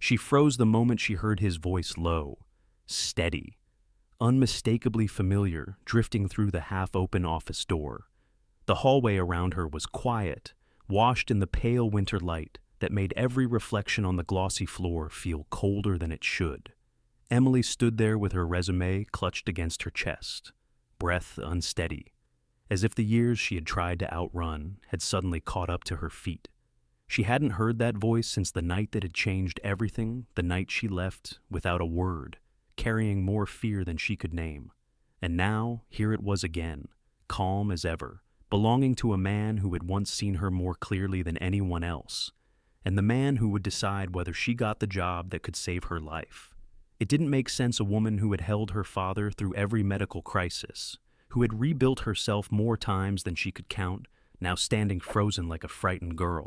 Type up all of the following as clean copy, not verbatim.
She froze the moment she heard his voice low, steady, unmistakably familiar, drifting through the half-open office door. The hallway around her was quiet, washed in the pale winter light that made every reflection on the glossy floor feel colder than it should. Emily stood there with her resume clutched against her chest, breath unsteady, as if the years she had tried to outrun had suddenly caught up to her feet. She hadn't heard that voice since the night that had changed everything, the night she left without a word, carrying more fear than she could name. And now, here it was again, calm as ever, belonging to a man who had once seen her more clearly than anyone else, and the man who would decide whether she got the job that could save her life. It didn't make sense a woman who had held her father through every medical crisis, who had rebuilt herself more times than she could count, now standing frozen like a frightened girl.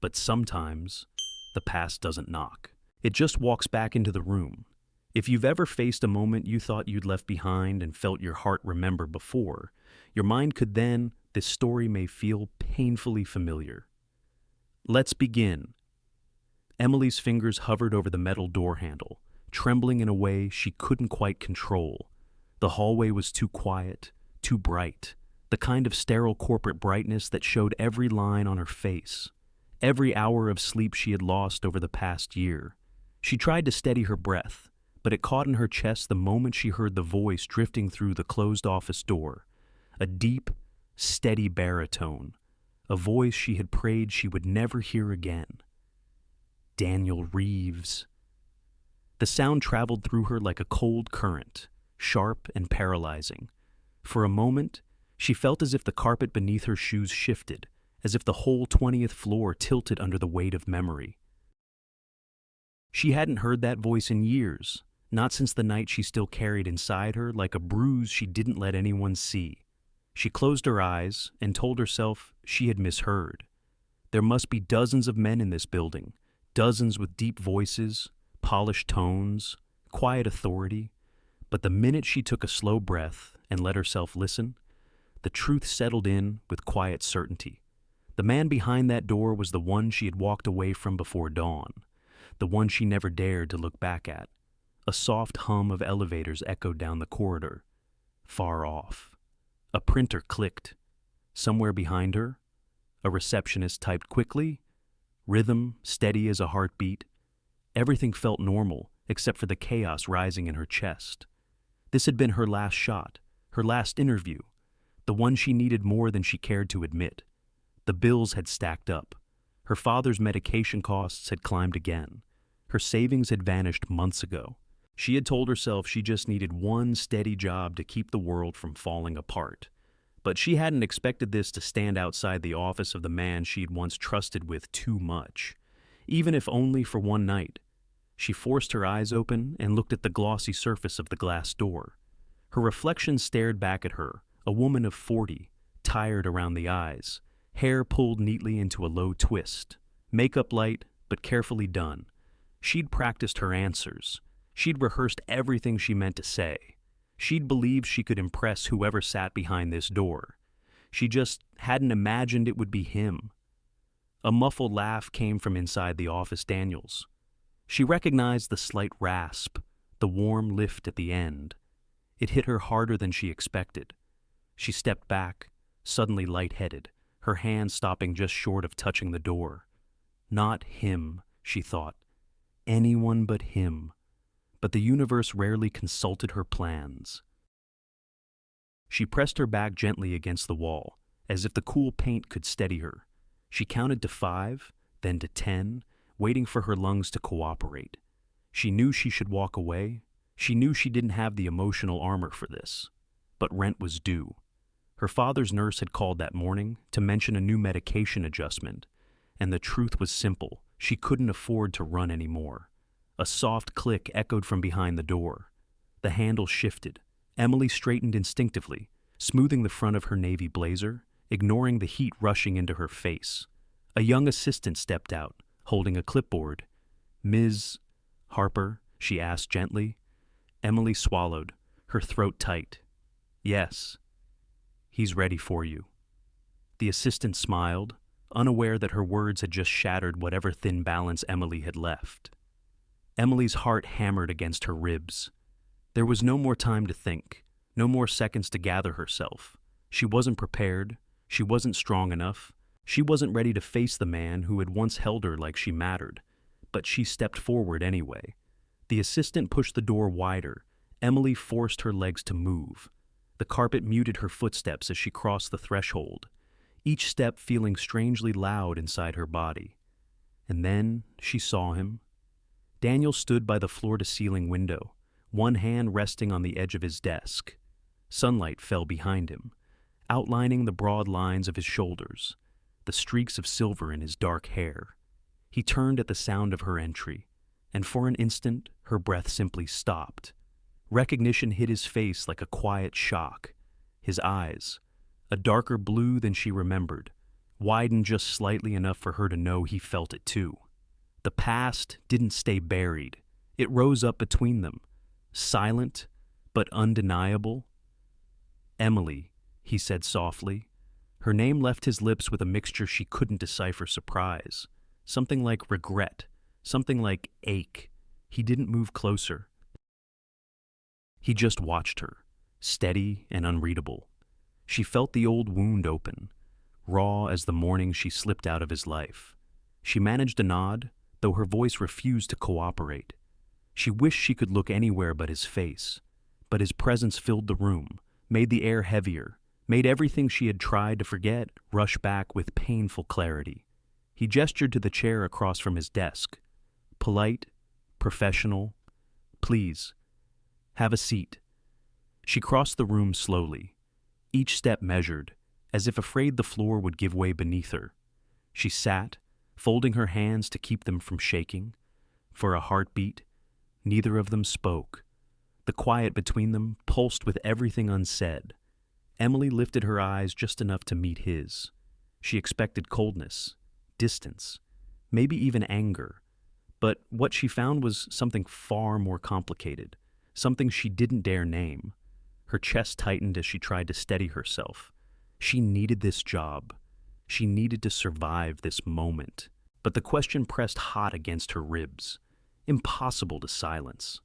But sometimes, the past doesn't knock. It just walks back into the room. If you've ever faced a moment you thought you'd left behind and felt your heart remember before, your mind could then, this story may feel painfully familiar. Let's begin. Emily's fingers hovered over the metal door handle, trembling in a way she couldn't quite control. The hallway was too quiet, too bright, the kind of sterile corporate brightness that showed every line on her face, every hour of sleep she had lost over the past year. She tried to steady her breath, but it caught in her chest the moment she heard the voice drifting through the closed office door, a deep, steady baritone, a voice she had prayed she would never hear again. Daniel Reeves. The sound traveled through her like a cold current, sharp and paralyzing. For a moment, she felt as if the carpet beneath her shoes shifted, as if the whole 20th floor tilted under the weight of memory. She hadn't heard that voice in years, not since the night she still carried inside her like a bruise she didn't let anyone see. She closed her eyes and told herself she had misheard. There must be dozens of men in this building, dozens with deep voices, polished tones, quiet authority. But the minute she took a slow breath and let herself listen, the truth settled in with quiet certainty. The man behind that door was the one she had walked away from before dawn, the one she never dared to look back at. A soft hum of elevators echoed down the corridor, far off. A printer clicked. Somewhere behind her, a receptionist typed quickly, rhythm steady as a heartbeat. Everything felt normal, except for the chaos rising in her chest. This had been her last shot, her last interview, the one she needed more than she cared to admit. The bills had stacked up. Her father's medication costs had climbed again. Her savings had vanished months ago. She had told herself she just needed one steady job to keep the world from falling apart. But she hadn't expected this to stand outside the office of the man she'd once trusted with too much, even if only for one night. She forced her eyes open and looked at the glossy surface of the glass door. Her reflection stared back at her, a woman of 40, tired around the eyes, hair pulled neatly into a low twist, makeup light but carefully done. She'd practiced her answers. She'd rehearsed everything she meant to say. She'd believed she could impress whoever sat behind this door. She just hadn't imagined it would be him. A muffled laugh came from inside the office Daniels. She recognized the slight rasp, the warm lift at the end. It hit her harder than she expected. She stepped back, suddenly lightheaded, her hand stopping just short of touching the door. Not him, she thought. Anyone but him. But the universe rarely consulted her plans. She pressed her back gently against the wall, as if the cool paint could steady her. She counted to 5, then to 10, waiting for her lungs to cooperate. She knew she should walk away. She knew she didn't have the emotional armor for this. But rent was due. Her father's nurse had called that morning to mention a new medication adjustment, and the truth was simple. She couldn't afford to run anymore. A soft click echoed from behind the door. The handle shifted. Emily straightened instinctively, smoothing the front of her navy blazer, ignoring the heat rushing into her face. A young assistant stepped out, holding a clipboard. "Ms. Harper?" she asked gently. Emily swallowed, her throat tight. "Yes. He's ready for you." The assistant smiled, unaware that her words had just shattered whatever thin balance Emily had left. Emily's heart hammered against her ribs. There was no more time to think, no more seconds to gather herself. She wasn't prepared, she wasn't strong enough, she wasn't ready to face the man who had once held her like she mattered. But she stepped forward anyway. The assistant pushed the door wider. Emily forced her legs to move. The carpet muted her footsteps as she crossed the threshold, each step feeling strangely loud inside her body. And then she saw him. Daniel stood by the floor-to-ceiling window, one hand resting on the edge of his desk. Sunlight fell behind him, outlining the broad lines of his shoulders, the streaks of silver in his dark hair. He turned at the sound of her entry, and for an instant her breath simply stopped. Recognition hit his face like a quiet shock. His eyes, a darker blue than she remembered, widened just slightly enough for her to know he felt it too. The past didn't stay buried. It rose up between them, silent but undeniable. "Emily," he said softly. Her name left his lips with a mixture she couldn't decipher: surprise, something like regret, something like ache. He didn't move closer. He just watched her, steady and unreadable. She felt the old wound open, raw as the morning she slipped out of his life. She managed a nod, though her voice refused to cooperate. She wished she could look anywhere but his face, but his presence filled the room, made the air heavier, made everything she had tried to forget rush back with painful clarity. He gestured to the chair across from his desk. Polite, professional. "Please, have a seat." She crossed the room slowly, each step measured, as if afraid the floor would give way beneath her. She sat, folding her hands to keep them from shaking. For a heartbeat, neither of them spoke. The quiet between them pulsed with everything unsaid. Emily lifted her eyes just enough to meet his. She expected coldness, distance, maybe even anger. But what she found was something far more complicated, something she didn't dare name. Her chest tightened as she tried to steady herself. She needed this job. She needed to survive this moment. But the question pressed hot against her ribs, impossible to silence.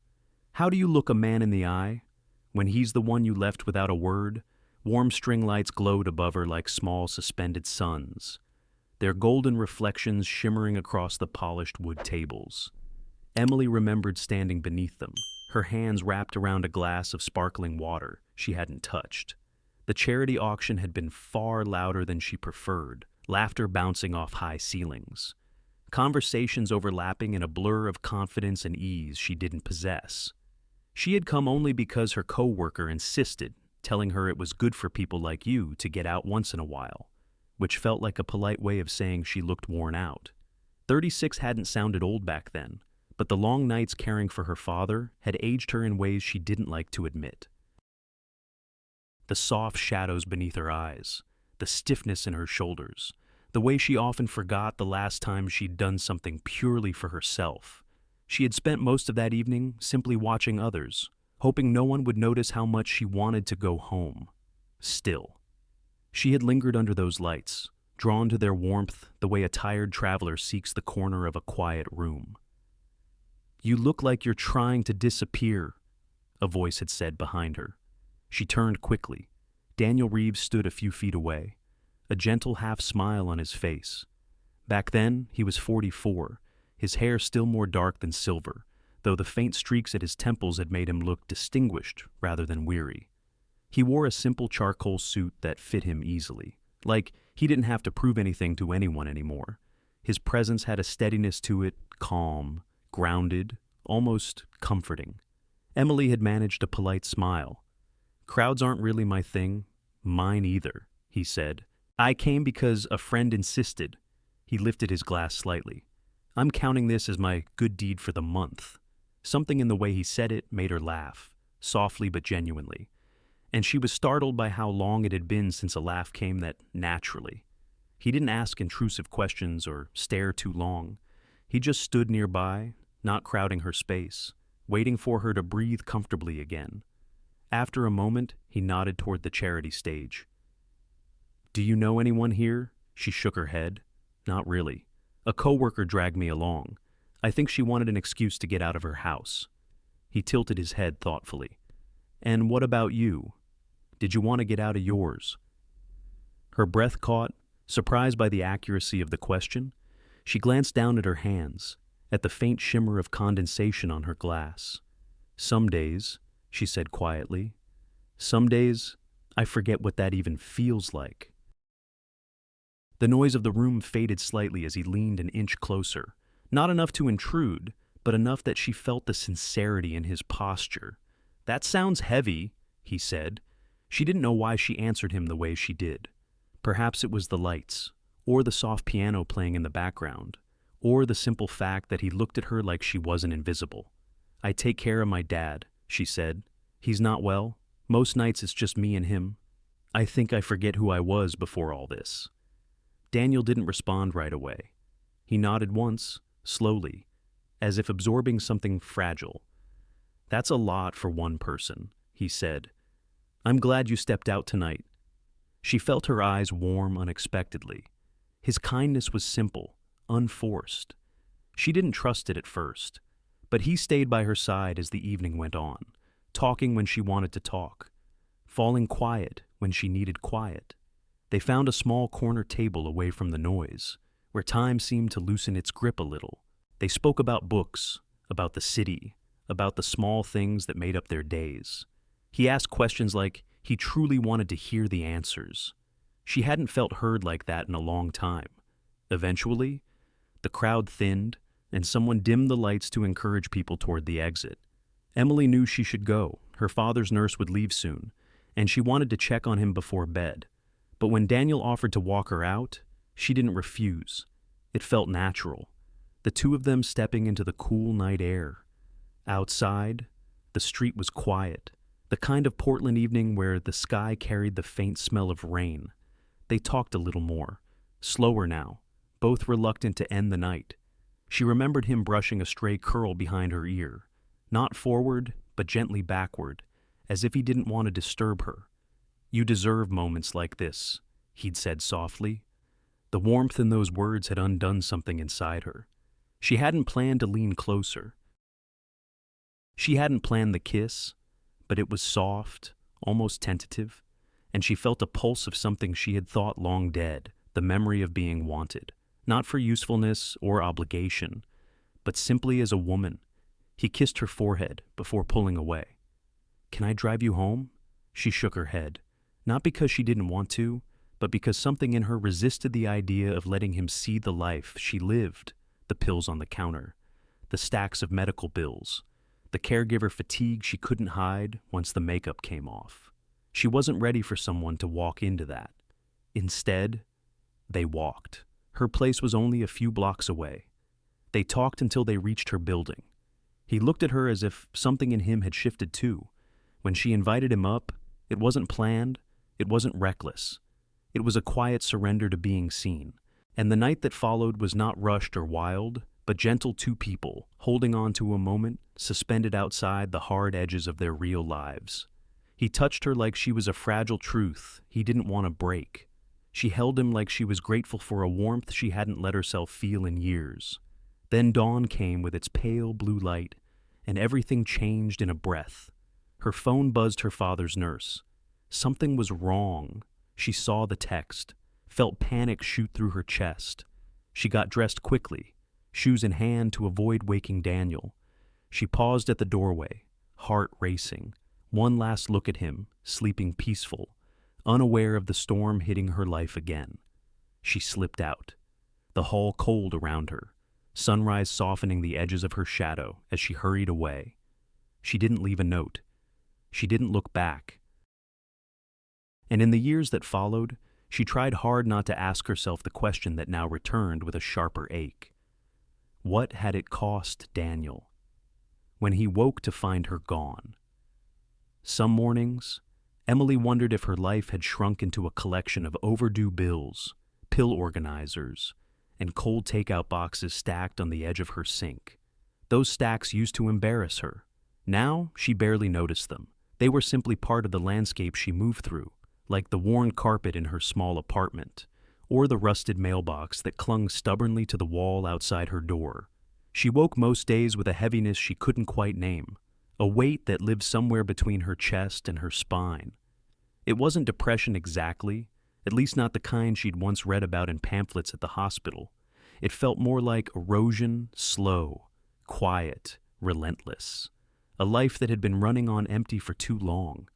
How do you look a man in the eye when he's the one you left without a word? Warm string lights glowed above her like small suspended suns, their golden reflections shimmering across the polished wood tables. Emily remembered standing beneath them, her hands wrapped around a glass of sparkling water she hadn't touched. The charity auction had been far louder than she preferred, laughter bouncing off high ceilings, conversations overlapping in a blur of confidence and ease she didn't possess. She had come only because her co-worker insisted, telling her it was good for people like you to get out once in a while, which felt like a polite way of saying she looked worn out. 36 hadn't sounded old back then, but the long nights caring for her father had aged her in ways she didn't like to admit. The soft shadows beneath her eyes, the stiffness in her shoulders, the way she often forgot the last time she'd done something purely for herself. She had spent most of that evening simply watching others, hoping no one would notice how much she wanted to go home. Still, she had lingered under those lights, drawn to their warmth the way a tired traveler seeks the corner of a quiet room. "You look like you're trying to disappear," a voice had said behind her. She turned quickly. Daniel Reeves stood a few feet away, a gentle half-smile on his face. Back then, he was 44, his hair still more dark than silver, though the faint streaks at his temples had made him look distinguished rather than weary. He wore a simple charcoal suit that fit him easily, like he didn't have to prove anything to anyone anymore. His presence had a steadiness to it, calm, grounded, almost comforting. Emily had managed a polite smile. "Crowds aren't really my thing. Mine either," he said. "I came because a friend insisted." He lifted his glass slightly. "I'm counting this as my good deed for the month." Something in the way he said it made her laugh, softly but genuinely. And she was startled by how long it had been since a laugh came that naturally. He didn't ask intrusive questions or stare too long. He just stood nearby, not crowding her space, waiting for her to breathe comfortably again. After a moment, he nodded toward the charity stage. "Do you know anyone here?" She shook her head. "Not really. A coworker dragged me along. I think she wanted an excuse to get out of her house. He tilted his head thoughtfully. And what about you? Did you want to get out of yours? Her breath caught, surprised by the accuracy of the question. She glanced down at her hands, at the faint shimmer of condensation on her glass. Some days, she said quietly, some days I forget what that even feels like. The noise of the room faded slightly as he leaned an inch closer, not enough to intrude, but enough that she felt the sincerity in his posture. That sounds heavy, he said. She didn't know why she answered him the way she did. Perhaps it was the lights, or the soft piano playing in the background, or the simple fact that he looked at her like she wasn't invisible. I take care of my dad, she said. He's not well. Most nights it's just me and him. I think I forget who I was before all this. Daniel didn't respond right away. He nodded once, slowly, as if absorbing something fragile. That's a lot for one person, he said. I'm glad you stepped out tonight. She felt her eyes warm unexpectedly. His kindness was simple, unforced. She didn't trust it at first, but he stayed by her side as the evening went on, talking when she wanted to talk, falling quiet when she needed quiet. They found a small corner table away from the noise, where time seemed to loosen its grip a little. They spoke about books, about the city, about the small things that made up their days. He asked questions like he truly wanted to hear the answers. She hadn't felt heard like that in a long time. Eventually, the crowd thinned, and someone dimmed the lights to encourage people toward the exit. Emily knew she should go. Her father's nurse would leave soon, and she wanted to check on him before bed. But when Daniel offered to walk her out, she didn't refuse. It felt natural. The two of them stepping into the cool night air. Outside, the street was quiet, the kind of Portland evening where the sky carried the faint smell of rain. They talked a little more, slower now, both reluctant to end the night. She remembered him brushing a stray curl behind her ear, not forward, but gently backward, as if he didn't want to disturb her. You deserve moments like this, he'd said softly. The warmth in those words had undone something inside her. She hadn't planned to lean closer. She hadn't planned the kiss, but it was soft, almost tentative, and she felt a pulse of something she had thought long dead, the memory of being wanted, not for usefulness or obligation, but simply as a woman. He kissed her forehead before pulling away. Can I drive you home? She shook her head, not because she didn't want to, but because something in her resisted the idea of letting him see the life she lived, the pills on the counter, the stacks of medical bills, the caregiver fatigue she couldn't hide once the makeup came off. She wasn't ready for someone to walk into that. Instead, they walked. Her place was only a few blocks away. They talked until they reached her building. He looked at her as if something in him had shifted too. When she invited him up, it wasn't planned, it wasn't reckless. It was a quiet surrender to being seen. And the night that followed was not rushed or wild, but gentle two people, holding on to a moment, suspended outside the hard edges of their real lives. He touched her like she was a fragile truth he didn't want to break. She held him like she was grateful for a warmth she hadn't let herself feel in years. Then dawn came with its pale blue light, and everything changed in a breath. Her phone buzzed her father's nurse. Something was wrong. She saw the text, felt panic shoot through her chest. She got dressed quickly, shoes in hand to avoid waking Daniel. She paused at the doorway, heart racing, one last look at him, sleeping peaceful, unaware of the storm hitting her life again. She slipped out, the hall cold around her, sunrise softening the edges of her shadow as she hurried away. She didn't leave a note. She didn't look back. And in the years that followed, she tried hard not to ask herself the question that now returned with a sharper ache. What had it cost Daniel? When he woke to find her gone. Some mornings, Emily wondered if her life had shrunk into a collection of overdue bills, pill organizers, and cold takeout boxes stacked on the edge of her sink. Those stacks used to embarrass her. Now, she barely noticed them. They were simply part of the landscape she moved through, like the worn carpet in her small apartment, or the rusted mailbox that clung stubbornly to the wall outside her door. She woke most days with a heaviness she couldn't quite name, a weight that lived somewhere between her chest and her spine. It wasn't depression exactly, at least not the kind she'd once read about in pamphlets at the hospital. It felt more like erosion, slow, quiet, relentless. A life that had been running on empty for too long.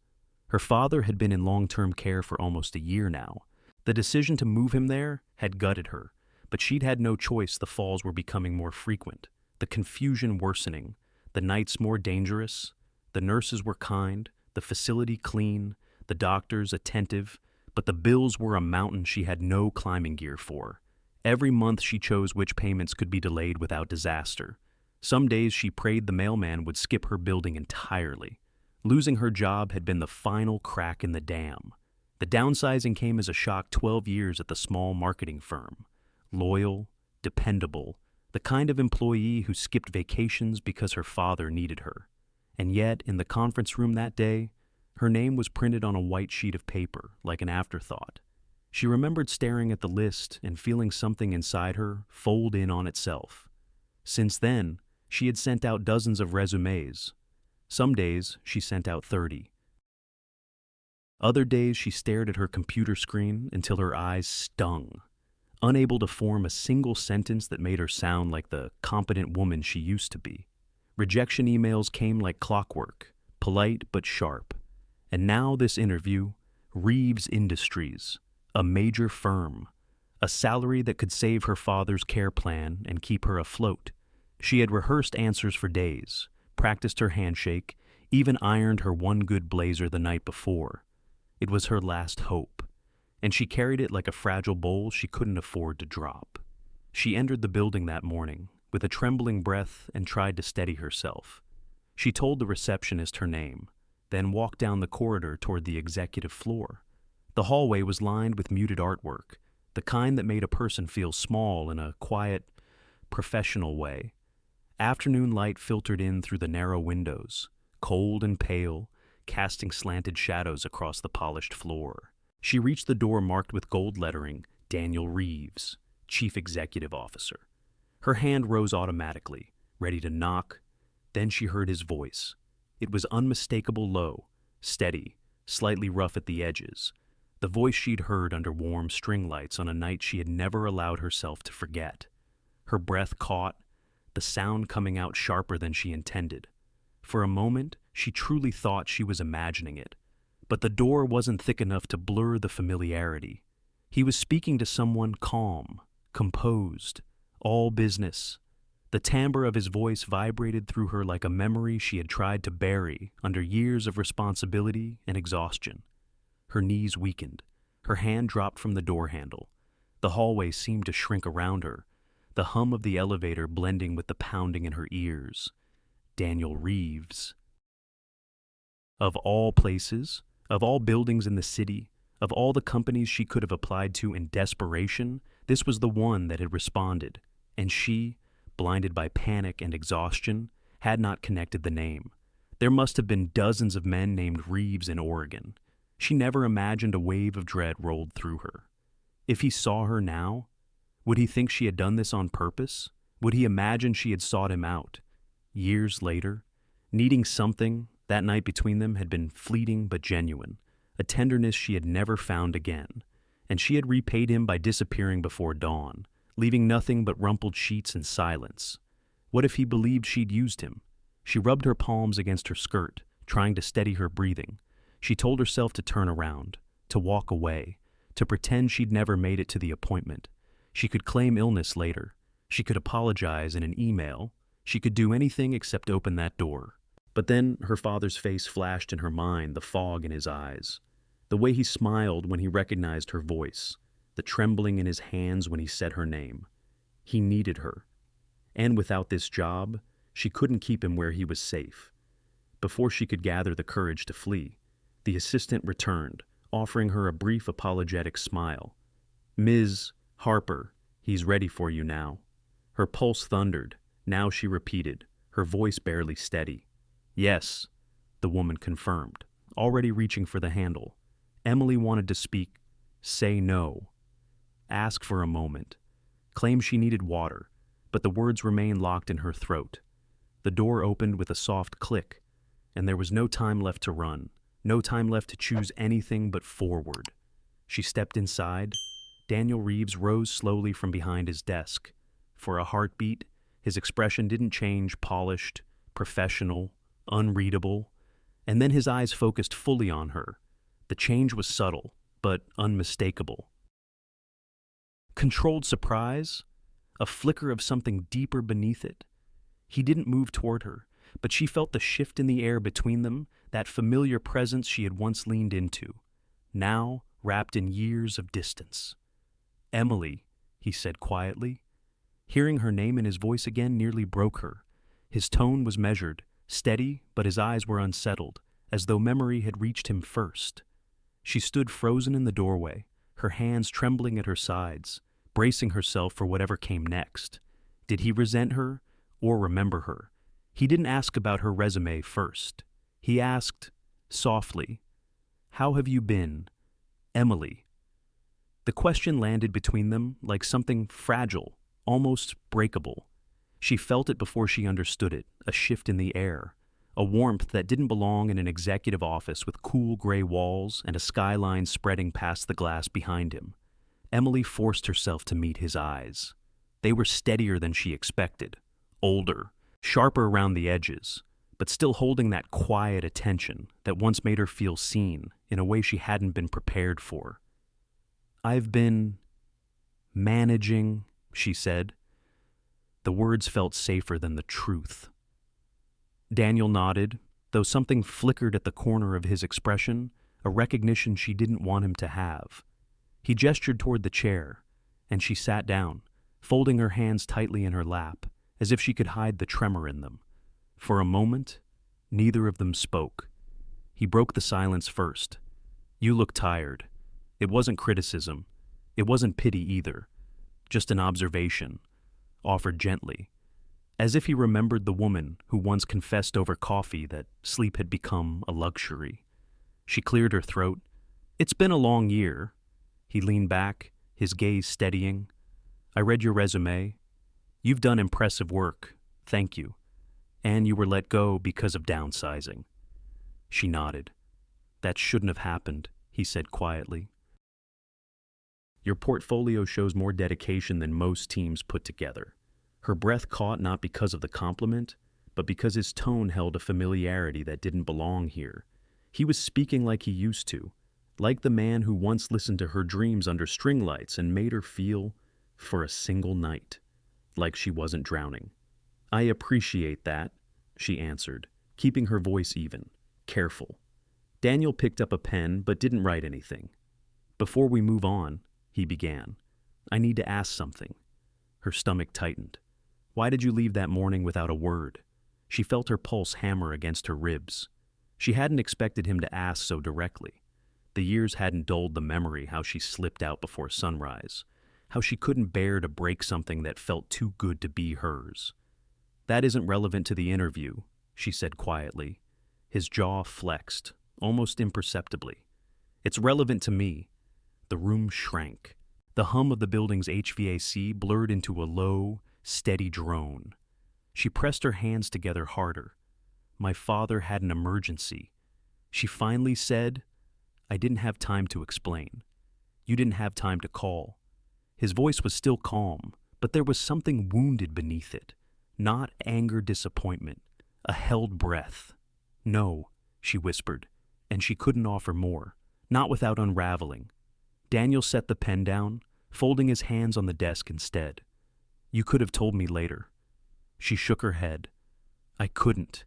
Her father had been in long-term care for almost a year now. The decision to move him there had gutted her, but she'd had no choice. The falls were becoming more frequent, the confusion worsening, the nights more dangerous. The nurses were kind, the facility clean, the doctors attentive, but the bills were a mountain she had no climbing gear for. Every month she chose which payments could be delayed without disaster. Some days she prayed the mailman would skip her building entirely. Losing her job had been the final crack in the dam. The downsizing came as a shock. 12 years at the small marketing firm. Loyal, dependable, the kind of employee who skipped vacations because her father needed her. And yet, in the conference room that day, her name was printed on a white sheet of paper, like an afterthought. She remembered staring at the list and feeling something inside her fold in on itself. Since then, she had sent out dozens of resumes. Some days, she sent out 30. Other days, she stared at her computer screen until her eyes stung, unable to form a single sentence that made her sound like the competent woman she used to be. Rejection emails came like clockwork, polite but sharp. And now this interview, Reeves Industries, a major firm, a salary that could save her father's care plan and keep her afloat. She had rehearsed answers for days, practiced her handshake, even ironed her one good blazer the night before. It was her last hope, and she carried it like a fragile bowl she couldn't afford to drop. She entered the building that morning with a trembling breath and tried to steady herself. She told the receptionist her name, then walked down the corridor toward the executive floor. The hallway was lined with muted artwork, the kind that made a person feel small in a quiet, professional way. Afternoon light filtered in through the narrow windows, cold and pale, casting slanted shadows across the polished floor. She reached the door marked with gold lettering, Daniel Reeves, Chief Executive Officer. Her hand rose automatically, ready to knock. Then she heard his voice. It was unmistakable low, steady, slightly rough at the edges. The voice she'd heard under warm string lights on a night she had never allowed herself to forget. Her breath caught, the sound coming out sharper than she intended. For a moment, she truly thought she was imagining it. But the door wasn't thick enough to blur the familiarity. He was speaking to someone calm, composed, all business. The timbre of his voice vibrated through her like a memory she had tried to bury under years of responsibility and exhaustion. Her knees weakened. Her hand dropped from the door handle. The hallway seemed to shrink around her, the hum of the elevator blending with the pounding in her ears. Daniel Reeves. Of all places, of all buildings in the city, of all the companies she could have applied to in desperation, this was the one that had responded, and she, blinded by panic and exhaustion, had not connected the name. There must have been dozens of men named Reeves in Oregon. She never imagined a wave of dread rolled through her. If he saw her now, would he think she had done this on purpose? Would he imagine she had sought him out? Years later, needing something, that night between them had been fleeting but genuine, a tenderness she had never found again, and she had repaid him by disappearing before dawn, leaving nothing but rumpled sheets and silence. What if he believed she'd used him? She rubbed her palms against her skirt, trying to steady her breathing. She told herself to turn around, to walk away, to pretend she'd never made it to the appointment. She could claim illness later. She could apologize in an email. She could do anything except open that door. But then her father's face flashed in her mind, the fog in his eyes. The way he smiled when he recognized her voice, the trembling in his hands when he said her name. He needed her. And without this job, she couldn't keep him where he was safe. Before she could gather the courage to flee, the assistant returned, offering her a brief apologetic smile. "Ms. Harper, he's ready for you now." Her pulse thundered. Now she repeated, her voice barely steady. "Yes," the woman confirmed, already reaching for the handle. Emily wanted to speak. Say no. Ask for a moment. Claim she needed water. but the words remained locked in her throat. The door opened with a soft click, and there was no time left to run, no time left to choose anything but forward. She stepped inside. Daniel Reeves rose slowly from behind his desk. For a heartbeat, his expression didn't change, polished, professional, unreadable, and then his eyes focused fully on her. The change was subtle, but unmistakable. Controlled surprise, a flicker of something deeper beneath it. He didn't move toward her, but she felt the shift in the air between them, that familiar presence she had once leaned into, now wrapped in years of distance. "Emily," he said quietly. Hearing her name in his voice again nearly broke her. His tone was measured, steady, but his eyes were unsettled, as though memory had reached him first. She stood frozen in the doorway, her hands trembling at her sides, bracing herself for whatever came next. Did he resent her or remember her? He didn't ask about her resume first. He asked, softly, "How have you been, Emily?" The question landed between them like something fragile, almost breakable. She felt it before she understood it, a shift in the air, a warmth that didn't belong in an executive office with cool gray walls and a skyline spreading past the glass behind him. Emily forced herself to meet his eyes. They were steadier than she expected, older, sharper around the edges, but still holding that quiet attention that once made her feel seen in a way she hadn't been prepared for. "I've been managing," she said. The words felt safer than the truth. Daniel nodded, though something flickered at the corner of his expression, a recognition she didn't want him to have. He gestured toward the chair, and she sat down, folding her hands tightly in her lap, as if she could hide the tremor in them. For a moment, neither of them spoke. He broke the silence first. "You look tired." It wasn't criticism. It wasn't pity either. Just an observation, offered gently, as if he remembered the woman who once confessed over coffee that sleep had become a luxury. She cleared her throat. "It's been a long year." He leaned back, his gaze steadying. "I read your resume. You've done impressive work, thank you. And you were let go because of downsizing." She nodded. "That shouldn't have happened," he said quietly. "Your portfolio shows more dedication than most teams put together." Her breath caught not because of the compliment, but because his tone held a familiarity that didn't belong here. He was speaking like he used to, like the man who once listened to her dreams under string lights and made her feel, for a single night, like she wasn't drowning. "I appreciate that," she answered, keeping her voice even, careful. Daniel picked up a pen but didn't write anything. "Before we move on," he began, "I need to ask something." Her stomach tightened. "Why did you leave that morning without a word?" She felt her pulse hammer against her ribs. She hadn't expected him to ask so directly. The years hadn't dulled the memory how she slipped out before sunrise, how she couldn't bear to break something that felt too good to be hers. "That isn't relevant to the interview," she said quietly. His jaw flexed, almost imperceptibly. "It's relevant to me." The room shrank. The hum of the building's HVAC blurred into a low, steady drone. She pressed her hands together harder. "My father had an emergency." She finally said, "I didn't have time to explain. You didn't have time to call." His voice was still calm, but there was something wounded beneath it. Not anger, disappointment, a held breath. "No," she whispered, and she couldn't offer more, not without unraveling. Daniel set the pen down, folding his hands on the desk instead. "You could have told me later." She shook her head. "I couldn't."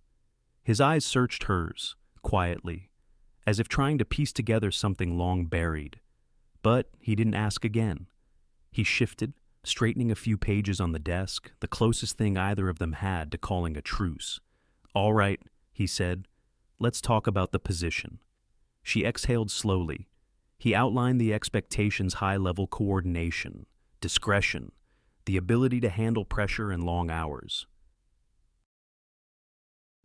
His eyes searched hers, quietly, as if trying to piece together something long buried. But he didn't ask again. He shifted, straightening a few pages on the desk, the closest thing either of them had to calling a truce. "All right," he said. "Let's talk about the position." She exhaled slowly. He outlined the expectations: high-level coordination, discretion, the ability to handle pressure and long hours.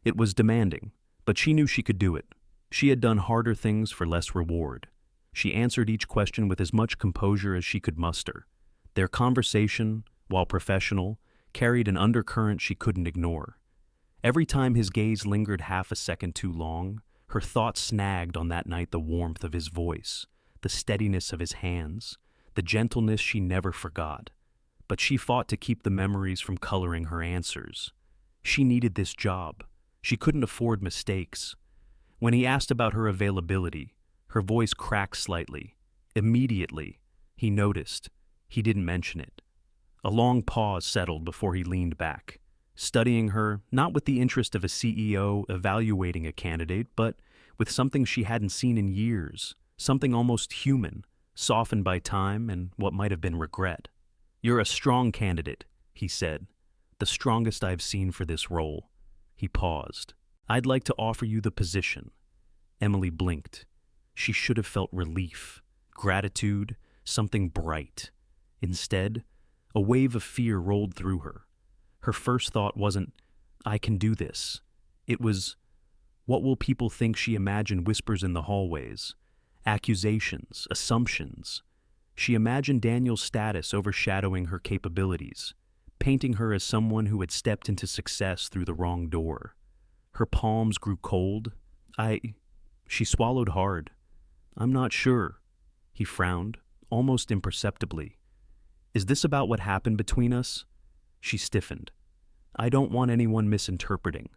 It was demanding, but she knew she could do it. She had done harder things for less reward. She answered each question with as much composure as she could muster. Their conversation, while professional, carried an undercurrent she couldn't ignore. Every time his gaze lingered half a second too long, her thoughts snagged on that night the warmth of his voice, the steadiness of his hands, the gentleness she never forgot. But she fought to keep the memories from coloring her answers. She needed this job. She couldn't afford mistakes. When he asked about her availability, her voice cracked slightly. Immediately, he noticed. He didn't mention it. A long pause settled before he leaned back, studying her not with the interest of a CEO evaluating a candidate, but with something she hadn't seen in years, something almost human, softened by time and what might have been regret. "You're a strong candidate," he said, "the strongest I've seen for this role." He paused. "I'd like to offer you the position." Emily blinked. She should have felt relief, gratitude, something bright. Instead, a wave of fear rolled through her. Her first thought wasn't, "I can do this." It was, "What will people think?" She imagined whispers in the hallways, accusations, assumptions. She imagined Daniel's status overshadowing her capabilities, painting her as someone who had stepped into success through the wrong door. Her palms grew cold. She swallowed hard. "I'm not sure." He frowned, almost imperceptibly. "Is this about what happened between us?" She stiffened. "I don't want anyone misinterpreting."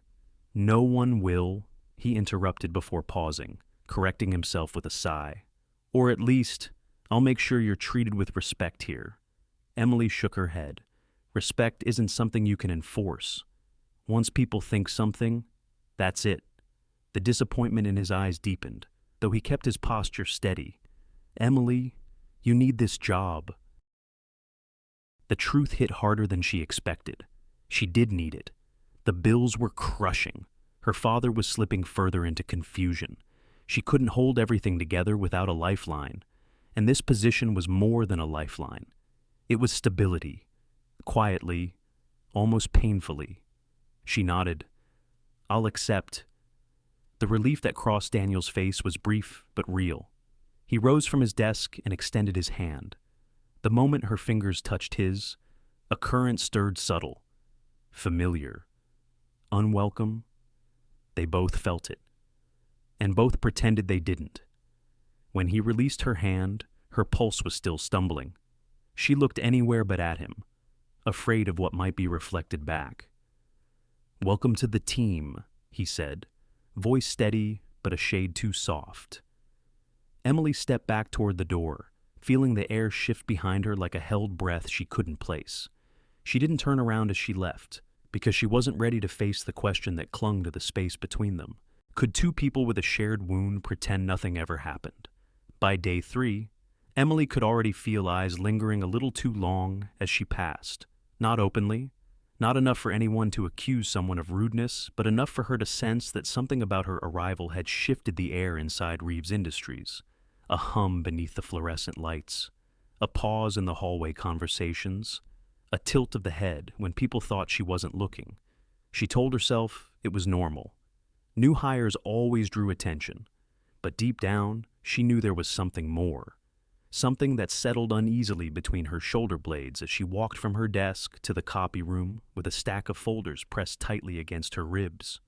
"No one will," he interrupted before pausing, correcting himself with a sigh. "Or at least, I'll make sure you're treated with respect here." Emily shook her head. Respect isn't something you can enforce. Once people think something, that's it. The disappointment in his eyes deepened, though he kept his posture steady. "Emily, you need this job." The truth hit harder than she expected. She did need it. The bills were crushing. Her father was slipping further into confusion. She couldn't hold everything together without a lifeline. And this position was more than a lifeline. It was stability. Quietly, almost painfully. She nodded. "I'll accept." The relief that crossed Daniel's face was brief but real. He rose from his desk and extended his hand. The moment her fingers touched his, a current stirred subtle, familiar, unwelcome. They both felt it, and both pretended they didn't. When he released her hand, her pulse was still stumbling. She looked anywhere but at him, afraid of what might be reflected back. "Welcome to the team," he said, voice steady but a shade too soft. Emily stepped back toward the door, feeling the air shift behind her like a held breath she couldn't place. She didn't turn around as she left, because she wasn't ready to face the question that clung to the space between them. Could two people with a shared wound pretend nothing ever happened? By day 3, Emily could already feel eyes lingering a little too long as she passed. Not openly, not enough for anyone to accuse someone of rudeness, but enough for her to sense that something about her arrival had shifted the air inside Reeves Industries. A hum beneath the fluorescent lights, a pause in the hallway conversations, a tilt of the head when people thought she wasn't looking. She told herself it was normal. New hires always drew attention, but deep down, she knew there was something more. Something that settled uneasily between her shoulder blades as she walked from her desk to the copy room with a stack of folders pressed tightly against her ribs.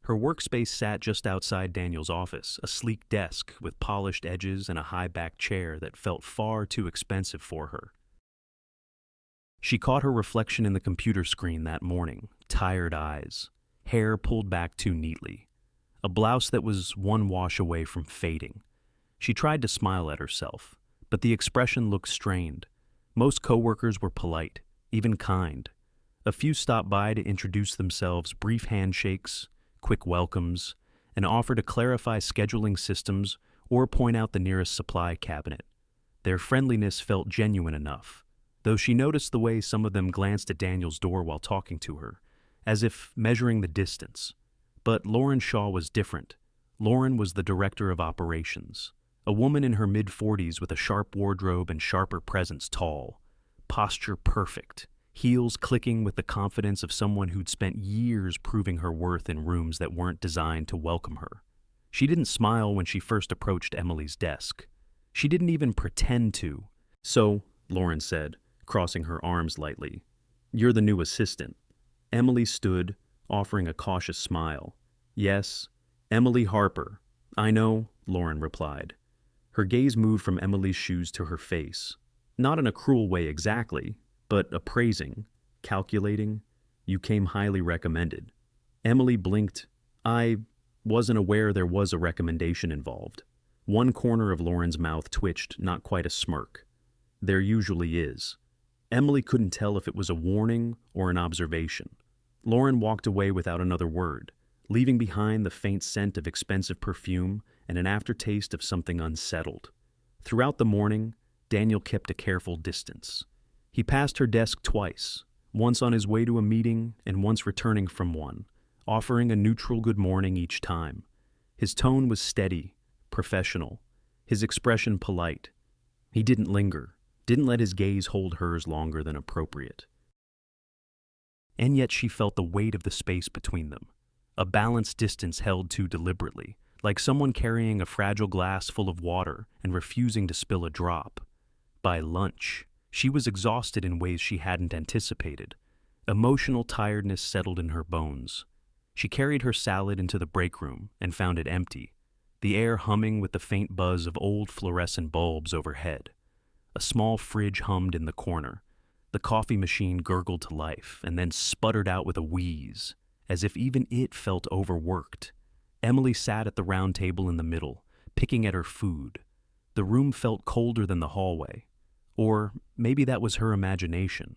Her workspace sat just outside Daniel's office, a sleek desk with polished edges and a high-backed chair that felt far too expensive for her. She caught her reflection in the computer screen that morning, tired eyes, hair pulled back too neatly, a blouse that was one wash away from fading. She tried to smile at herself, but the expression looked strained. Most coworkers were polite, even kind. A few stopped by to introduce themselves, brief handshakes, quick welcomes, and offer to clarify scheduling systems or point out the nearest supply cabinet. Their friendliness felt genuine enough, though she noticed the way some of them glanced at Daniel's door while talking to her, as if measuring the distance. But Lauren Shaw was different. Lauren was the director of operations, a woman in her mid-40s with a sharp wardrobe and sharper presence, tall, posture perfect, heels clicking with the confidence of someone who'd spent years proving her worth in rooms that weren't designed to welcome her. She didn't smile when she first approached Emily's desk. She didn't even pretend to. "So," Lauren said, crossing her arms lightly, You're the new assistant. Emily stood, offering a cautious smile. Yes, Emily Harper. I know, Lauren replied. Her gaze moved from Emily's shoes to her face. Not in a cruel way exactly, but appraising, calculating. You came highly recommended. Emily blinked. I wasn't aware there was a recommendation involved. One corner of Lauren's mouth twitched, not quite a smirk. There usually is. Emily couldn't tell if it was a warning or an observation. Lauren walked away without another word, leaving behind the faint scent of expensive perfume and an aftertaste of something unsettled. Throughout the morning, Daniel kept a careful distance. He passed her desk twice, once on his way to a meeting and once returning from one, offering a neutral good morning each time. His tone was steady, professional, his expression polite. He didn't linger, didn't let his gaze hold hers longer than appropriate. And yet she felt the weight of the space between them, a balanced distance held to deliberately, like someone carrying a fragile glass full of water and refusing to spill a drop. By lunch, she was exhausted in ways she hadn't anticipated. Emotional tiredness settled in her bones. She carried her salad into the break room and found it empty, the air humming with the faint buzz of old fluorescent bulbs overhead. A small fridge hummed in the corner. The coffee machine gurgled to life and then sputtered out with a wheeze, as if even it felt overworked. Emily sat at the round table in the middle, picking at her food. The room felt colder than the hallway. Or maybe that was her imagination.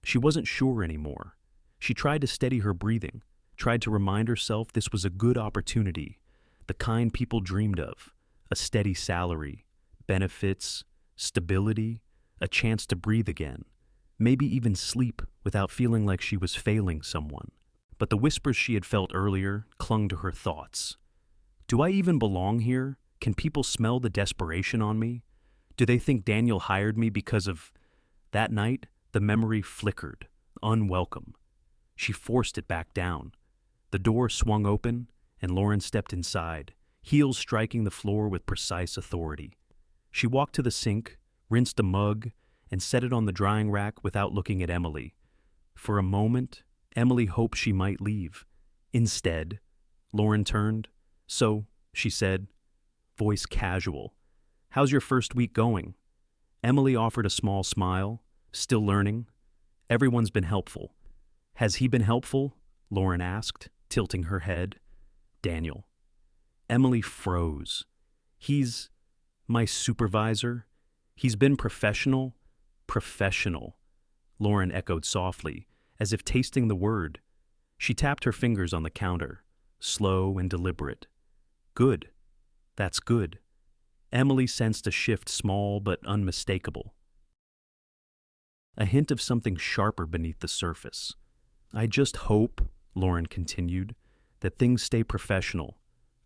She wasn't sure anymore. She tried to steady her breathing, tried to remind herself this was a good opportunity, the kind people dreamed of, a steady salary, benefits, stability, a chance to breathe again, maybe even sleep without feeling like she was failing someone. But the whispers she had felt earlier clung to her thoughts. Do I even belong here? Can people smell the desperation on me? Do they think Daniel hired me because of... That night, the memory flickered, unwelcome. She forced it back down. The door swung open, and Lauren stepped inside, heels striking the floor with precise authority. She walked to the sink, rinsed a mug, and set it on the drying rack without looking at Emily. For a moment, Emily hoped she might leave. Instead, Lauren turned. So, she said, voice casual, how's your first week going? Emily offered a small smile. Still learning. Everyone's been helpful. Has he been helpful? Lauren asked, tilting her head. Daniel. Emily froze. He's my supervisor. He's been professional. Professional. Lauren echoed softly, as if tasting the word. She tapped her fingers on the counter, slow and deliberate. Good. That's good. Emily sensed a shift small but unmistakable. A hint of something sharper beneath the surface. I just hope, Lauren continued, that things stay professional.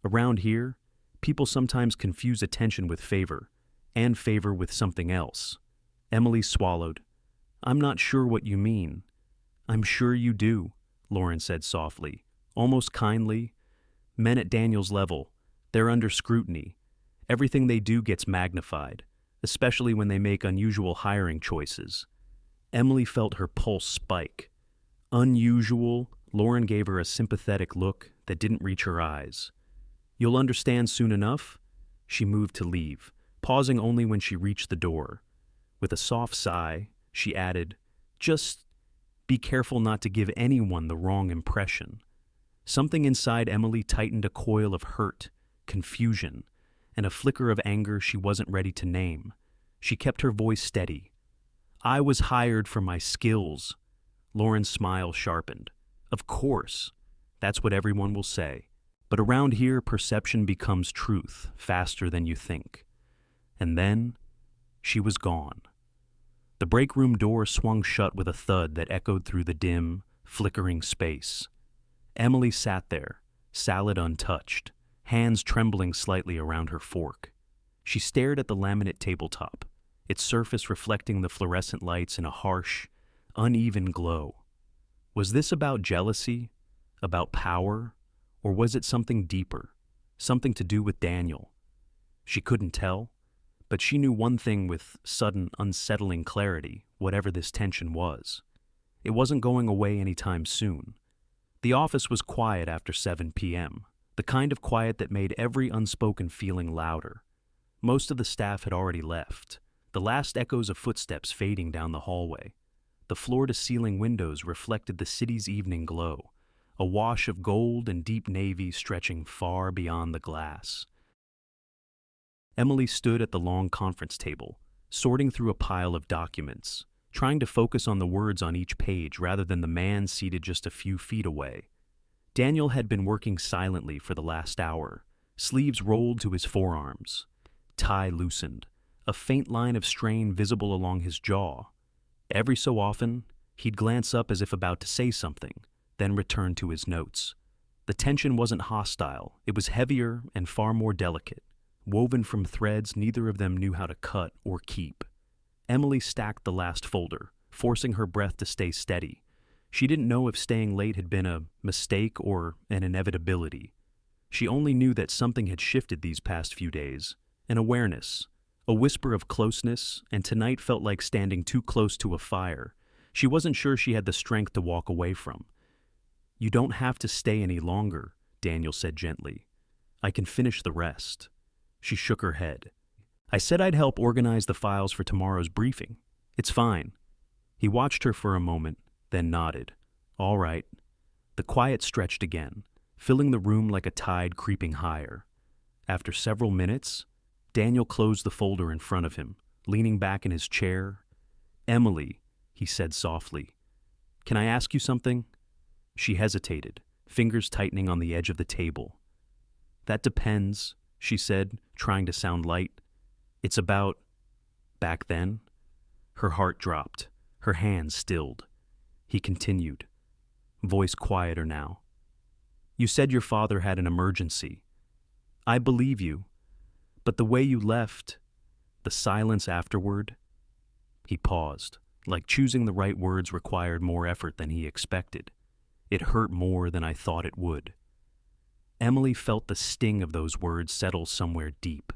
Around here, people sometimes confuse attention with favor, and favor with something else. Emily swallowed. I'm not sure what you mean. I'm sure you do, Lauren said softly, almost kindly. Men at Daniel's level, they're under scrutiny. Everything they do gets magnified, especially when they make unusual hiring choices. Emily felt her pulse spike. Unusual, Lauren gave her a sympathetic look that didn't reach her eyes. You'll understand soon enough? She moved to leave, pausing only when she reached the door. With a soft sigh, she added, just be careful not to give anyone the wrong impression. Something inside Emily tightened a coil of hurt, confusion, and a flicker of anger she wasn't ready to name. She kept her voice steady. I was hired for my skills. Lauren's smile sharpened. Of course. That's what everyone will say. But around here, perception becomes truth faster than you think. And then, she was gone. The break room door swung shut with a thud that echoed through the dim, flickering space. Emily sat there, salad untouched, hands trembling slightly around her fork. She stared at the laminate tabletop, its surface reflecting the fluorescent lights in a harsh, uneven glow. Was this about jealousy, about power, or was it something deeper, something to do with Daniel? She couldn't tell, but she knew one thing with sudden, unsettling clarity, whatever this tension was. It wasn't going away anytime soon. The office was quiet after 7 p.m., the kind of quiet that made every unspoken feeling louder. Most of the staff had already left, the last echoes of footsteps fading down the hallway. The floor-to-ceiling windows reflected the city's evening glow, a wash of gold and deep navy stretching far beyond the glass. Emily stood at the long conference table, sorting through a pile of documents, trying to focus on the words on each page rather than the man seated just a few feet away. Daniel had been working silently for the last hour, sleeves rolled to his forearms, tie loosened, a faint line of strain visible along his jaw. Every so often, he'd glance up as if about to say something, then return to his notes. The tension wasn't hostile, it was heavier and far more delicate, woven from threads neither of them knew how to cut or keep. Emily stacked the last folder, forcing her breath to stay steady. She didn't know if staying late had been a mistake or an inevitability. She only knew that something had shifted these past few days, an awareness, a whisper of closeness, and tonight felt like standing too close to a fire she wasn't sure she had the strength to walk away from. "You don't have to stay any longer," Daniel said gently. "I can finish the rest." She shook her head. "I said I'd help organize the files for tomorrow's briefing. It's fine." He watched her for a moment, then nodded. "All right." The quiet stretched again, filling the room like a tide creeping higher. After several minutes, Daniel closed the folder in front of him, leaning back in his chair. "Emily," he said softly, "can I ask you something?" She hesitated, fingers tightening on the edge of the table. "That depends," she said, trying to sound light. "It's about back then." Her heart dropped, her hands stilled. He continued, voice quieter now. "You said your father had an emergency. I believe you, but the way you left, the silence afterward." He paused, like choosing the right words required more effort than he expected. "It hurt more than I thought it would." Emily felt the sting of those words settle somewhere deep.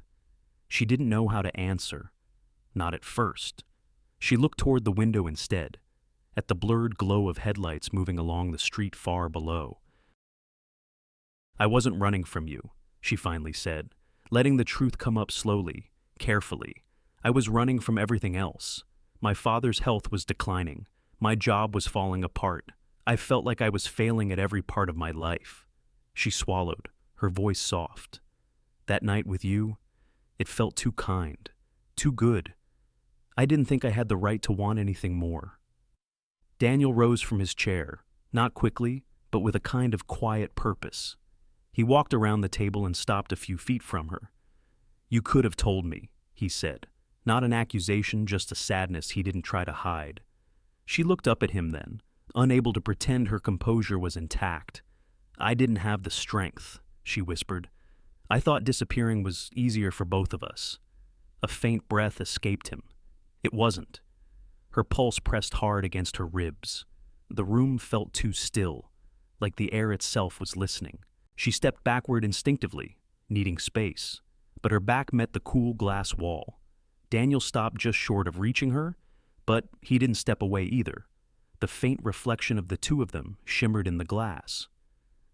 She didn't know how to answer. Not at first. She looked toward the window instead, at the blurred glow of headlights moving along the street far below. "I wasn't running from you," she finally said, letting the truth come up slowly, carefully. "I was running from everything else. My father's health was declining. My job was falling apart. I felt like I was failing at every part of my life." She swallowed, her voice soft. "That night with you, it felt too kind, too good. I didn't think I had the right to want anything more." Daniel rose from his chair, not quickly, but with a kind of quiet purpose. He walked around the table and stopped a few feet from her. "You could have told me," he said, not an accusation, just a sadness he didn't try to hide. She looked up at him then, unable to pretend her composure was intact. "I didn't have the strength," she whispered. "I thought disappearing was easier for both of us." A faint breath escaped him. It wasn't. Her pulse pressed hard against her ribs. The room felt too still, like the air itself was listening. She stepped backward instinctively, needing space, but her back met the cool glass wall. Daniel stopped just short of reaching her, but he didn't step away either. The faint reflection of the two of them shimmered in the glass.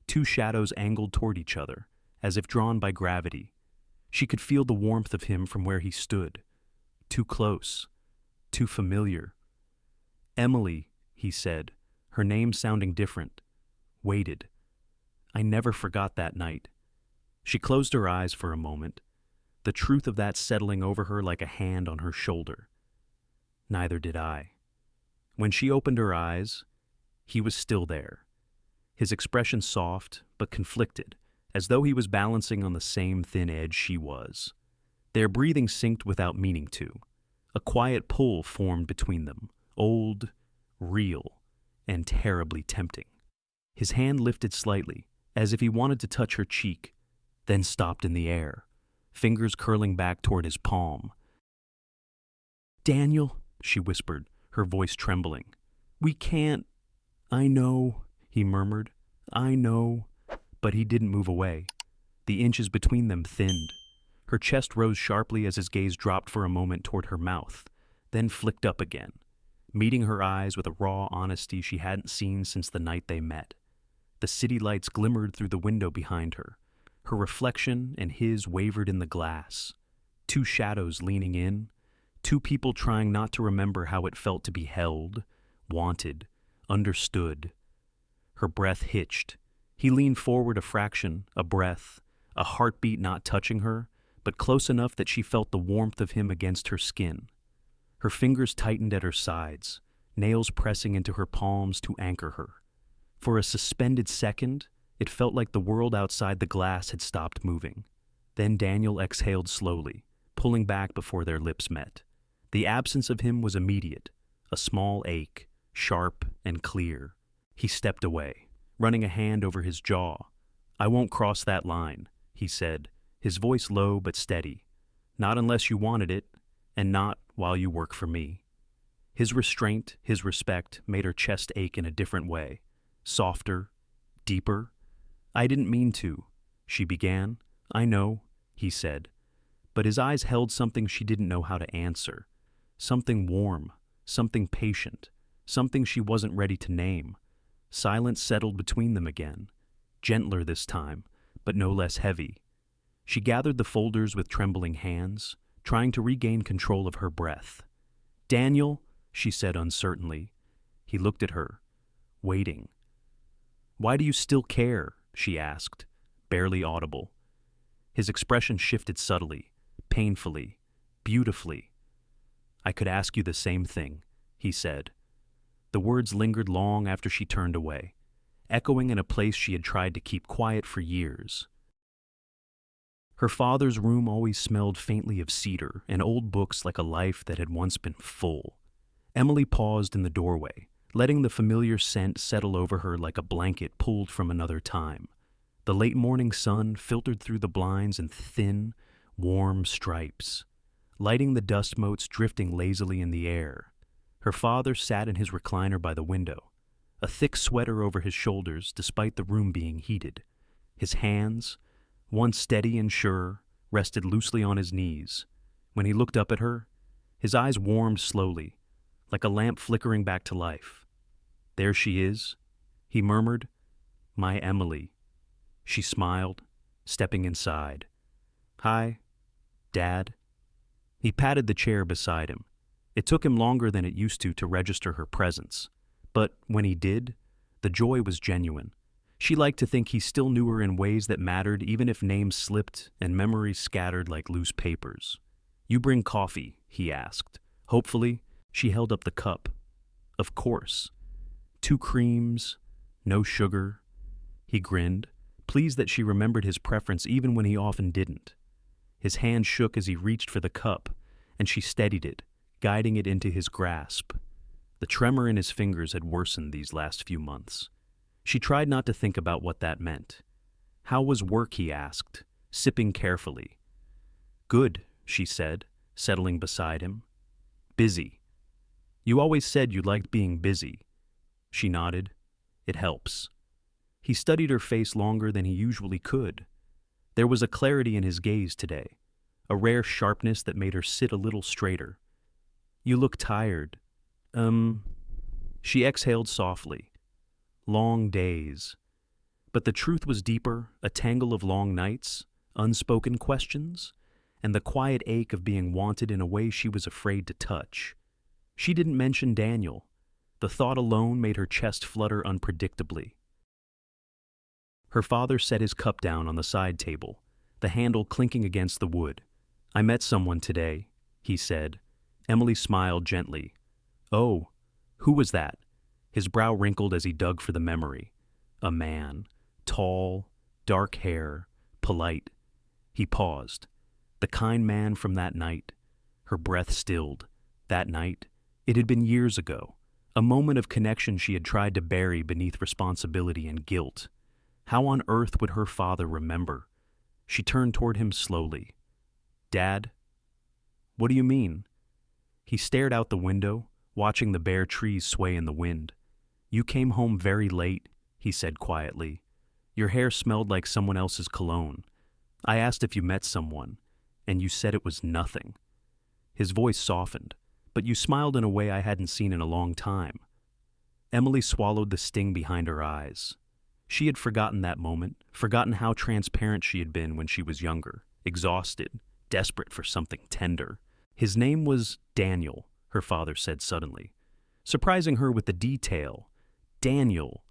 Two shadows angled toward each other, as if drawn by gravity. She could feel the warmth of him from where he stood. Too close, too familiar. "Emily," he said, her name sounding different, waited. "I never forgot that night." She closed her eyes for a moment, the truth of that settling over her like a hand on her shoulder. "Neither did I." When she opened her eyes, he was still there, his expression soft but conflicted, as though he was balancing on the same thin edge she was. Their breathing synced without meaning to. A quiet pull formed between them, old, real, and terribly tempting. His hand lifted slightly, as if he wanted to touch her cheek, then stopped in the air, fingers curling back toward his palm. "Daniel," she whispered, her voice trembling. "We can't." "I know," he murmured. "I know." But he didn't move away. The inches between them thinned. Her chest rose sharply as his gaze dropped for a moment toward her mouth, then flicked up again. meeting her eyes with a raw honesty she hadn't seen since the night they met. The city lights glimmered through the window behind her. Her reflection and his wavered in the glass. Two shadows leaning in, two people trying not to remember how it felt to be held, wanted, understood. Her breath hitched. He leaned forward a fraction, a breath, a heartbeat not touching her, but close enough that she felt the warmth of him against her skin. Her fingers tightened at her sides, nails pressing into her palms to anchor her. For a suspended second, it felt like the world outside the glass had stopped moving. Then Daniel exhaled slowly, pulling back before their lips met. The absence of him was immediate, a small ache, sharp and clear. He stepped away, running a hand over his jaw. "I won't cross that line," he said, his voice low but steady. "Not unless you wanted it, and not while you work for me." His restraint, his respect, made her chest ache in a different way. Softer, deeper. "I didn't mean to," she began. "I know," he said. But his eyes held something she didn't know how to answer. Something warm, something patient, something she wasn't ready to name. Silence settled between them again, gentler this time, but no less heavy. She gathered the folders with trembling hands, trying to regain control of her breath. "Daniel," she said uncertainly. He looked at her, waiting. "Why do you still care?" she asked, barely audible. His expression shifted subtly, painfully, beautifully. "I could ask you the same thing," he said. The words lingered long after she turned away, echoing in a place she had tried to keep quiet for years. Her father's room always smelled faintly of cedar and old books like a life that had once been full. Emily paused in the doorway, letting the familiar scent settle over her like a blanket pulled from another time. The late morning sun filtered through the blinds in thin, warm stripes, lighting the dust motes drifting lazily in the air. Her father sat in his recliner by the window, a thick sweater over his shoulders despite the room being heated. His hands, once steady and sure, rested loosely on his knees. When he looked up at her, his eyes warmed slowly, like a lamp flickering back to life. "There she is," he murmured. "My Emily." She smiled, stepping inside. "Hi, Dad." He patted the chair beside him. It took him longer than it used to register her presence. But when he did, the joy was genuine. She liked to think he still knew her in ways that mattered, even if names slipped and memories scattered like loose papers. "You bring coffee?" he asked. Hopefully, she held up the cup. "Of course. 2 creams, no sugar." He grinned, pleased that she remembered his preference even when he often didn't. His hand shook as he reached for the cup, and she steadied it, guiding it into his grasp. The tremor in his fingers had worsened these last few months. She tried not to think about what that meant. "How was work?" he asked, sipping carefully. "Good," she said, settling beside him. "Busy. You always said you liked being busy." She nodded. "It helps." He studied her face longer than he usually could. There was a clarity in his gaze today, a rare sharpness that made her sit a little straighter. "You look tired." She exhaled softly. Long days. But the truth was deeper, a tangle of long nights, unspoken questions, and the quiet ache of being wanted in a way she was afraid to touch. She didn't mention Daniel. The thought alone made her chest flutter unpredictably. Her father set his cup down on the side table, the handle clinking against the wood. "I met someone today," he said. Emily smiled gently. "Oh, who was that?" His brow wrinkled as he dug for the memory. A man, tall, dark hair, polite. He paused. The kind man from that night. Her breath stilled. That night. It had been years ago. A moment of connection she had tried to bury beneath responsibility and guilt. How on earth would her father remember? She turned toward him slowly. "Dad?" "What do you mean?" He stared out the window, watching the bare trees sway in the wind. "You came home very late," he said quietly. "Your hair smelled like someone else's cologne. I asked if you met someone, and you said it was nothing." His voice softened, but you smiled in a way I hadn't seen in a long time." Emily swallowed the sting behind her eyes. She had forgotten that moment, forgotten how transparent she had been when she was younger, exhausted, desperate for something tender. "His name was Daniel," her father said suddenly, surprising her with the detail. "Daniel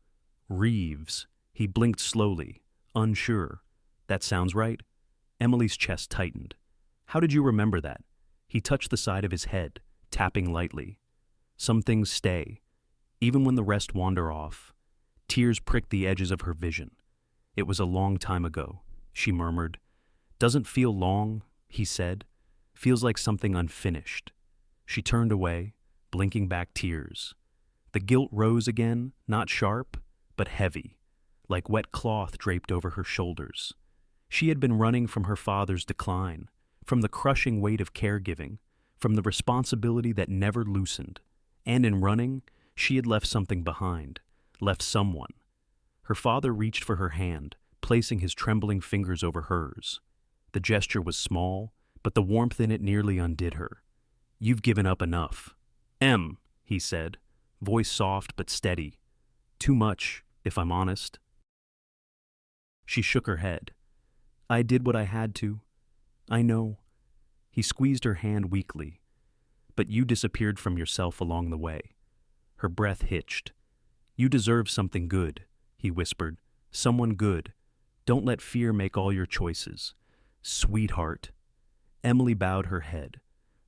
Reeves." He blinked slowly, unsure. "That sounds right?" Emily's chest tightened. "How did you remember that?" He touched the side of his head, tapping lightly. "Some things stay, even when the rest wander off." Tears pricked the edges of her vision. "It was a long time ago," she murmured. "Doesn't feel long," he said. "Feels like something unfinished." She turned away, blinking back tears. The guilt rose again, not sharp, but heavy, like wet cloth draped over her shoulders. She had been running from her father's decline, from the crushing weight of caregiving, from the responsibility that never loosened. And in running, she had left something behind, left someone. Her father reached for her hand, placing his trembling fingers over hers. The gesture was small, but the warmth in it nearly undid her. "You've given up enough." "Em," he said, voice soft but steady. "Too much, if I'm honest." She shook her head. "I did what I had to. I know." He squeezed her hand weakly. "But you disappeared from yourself along the way." Her breath hitched. "You deserve something good," he whispered. "Someone good. Don't let fear make all your choices." "Sweetheart." Emily bowed her head,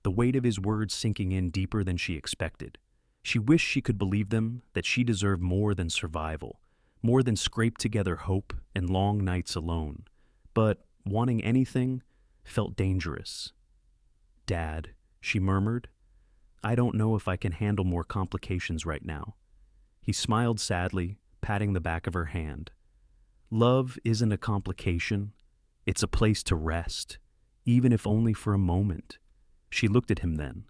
the weight of his words sinking in deeper than she expected. She wished she could believe them, that she deserved more than survival, more than scraped together hope and long nights alone. But wanting anything felt dangerous. "Dad," she murmured, "I don't know if I can handle more complications right now." He smiled sadly, patting the back of her hand. "Love isn't a complication. It's a place to rest, even if only for a moment." She looked at him then,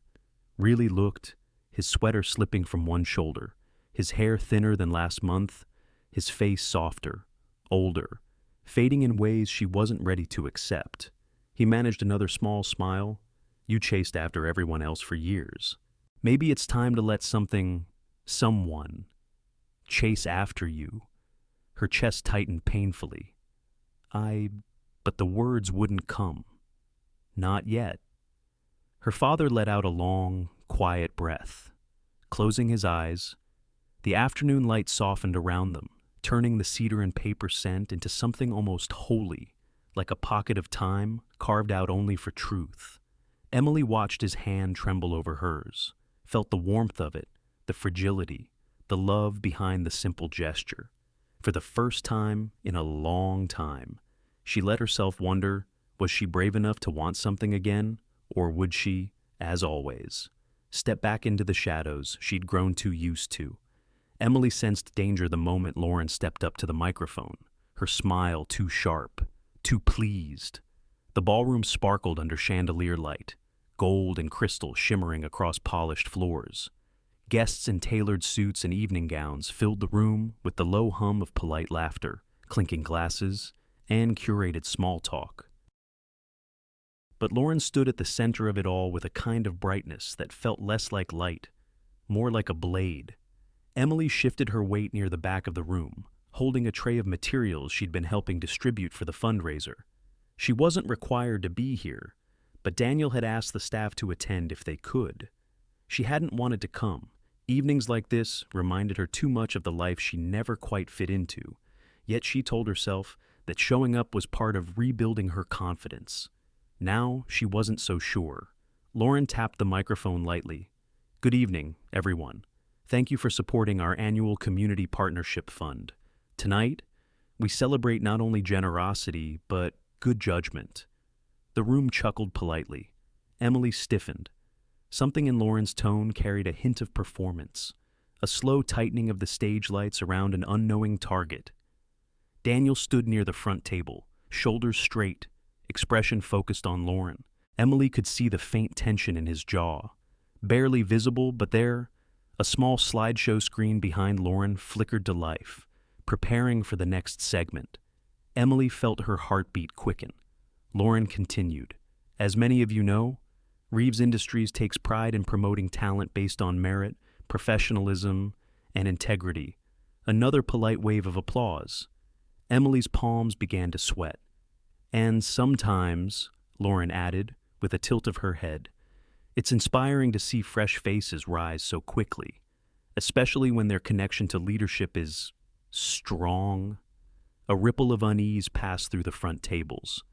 really looked, his sweater slipping from one shoulder, his hair thinner than last month, his face softer, older, fading in ways she wasn't ready to accept. He managed another small smile. "You chased after everyone else for years. Maybe it's time to let someone, chase after you." Her chest tightened painfully. But the words wouldn't come. Not yet. Her father let out a long, quiet breath. Closing his eyes, the afternoon light softened around them, turning the cedar and paper scent into something almost holy, like a pocket of time carved out only for truth. Emily watched his hand tremble over hers, felt the warmth of it, the fragility, the love behind the simple gesture. For the first time in a long time, she let herself wonder, was she brave enough to want something again, or would she, as always, step back into the shadows she'd grown too used to? Emily sensed danger the moment Lauren stepped up to the microphone, her smile too sharp, too pleased. The ballroom sparkled under chandelier light, gold and crystal shimmering across polished floors. Guests in tailored suits and evening gowns filled the room with the low hum of polite laughter, clinking glasses, and curated small talk. But Lauren stood at the center of it all with a kind of brightness that felt less like light, more like a blade. Emily shifted her weight near the back of the room, holding a tray of materials she'd been helping distribute for the fundraiser. She wasn't required to be here, but Daniel had asked the staff to attend if they could. She hadn't wanted to come. Evenings like this reminded her too much of the life she never quite fit into, yet she told herself that showing up was part of rebuilding her confidence. Now she wasn't so sure. Lauren tapped the microphone lightly. "Good evening, everyone. Thank you for supporting our annual Community Partnership Fund. Tonight, we celebrate not only generosity, but good judgment." The room chuckled politely. Emily stiffened. Something in Lauren's tone carried a hint of performance, a slow tightening of the stage lights around an unknowing target. Daniel stood near the front table, shoulders straight, expression focused on Lauren. Emily could see the faint tension in his jaw. Barely visible, but there, a small slideshow screen behind Lauren flickered to life, preparing for the next segment. Emily felt her heartbeat quicken. Lauren continued. "As many of you know, Reeves Industries takes pride in promoting talent based on merit, professionalism, and integrity. Another polite wave of applause. Emily's palms began to sweat. And sometimes, Lauren added, with a tilt of her head, it's inspiring to see fresh faces rise so quickly, especially when their connection to leadership is strong. A ripple of unease passed through the front tables.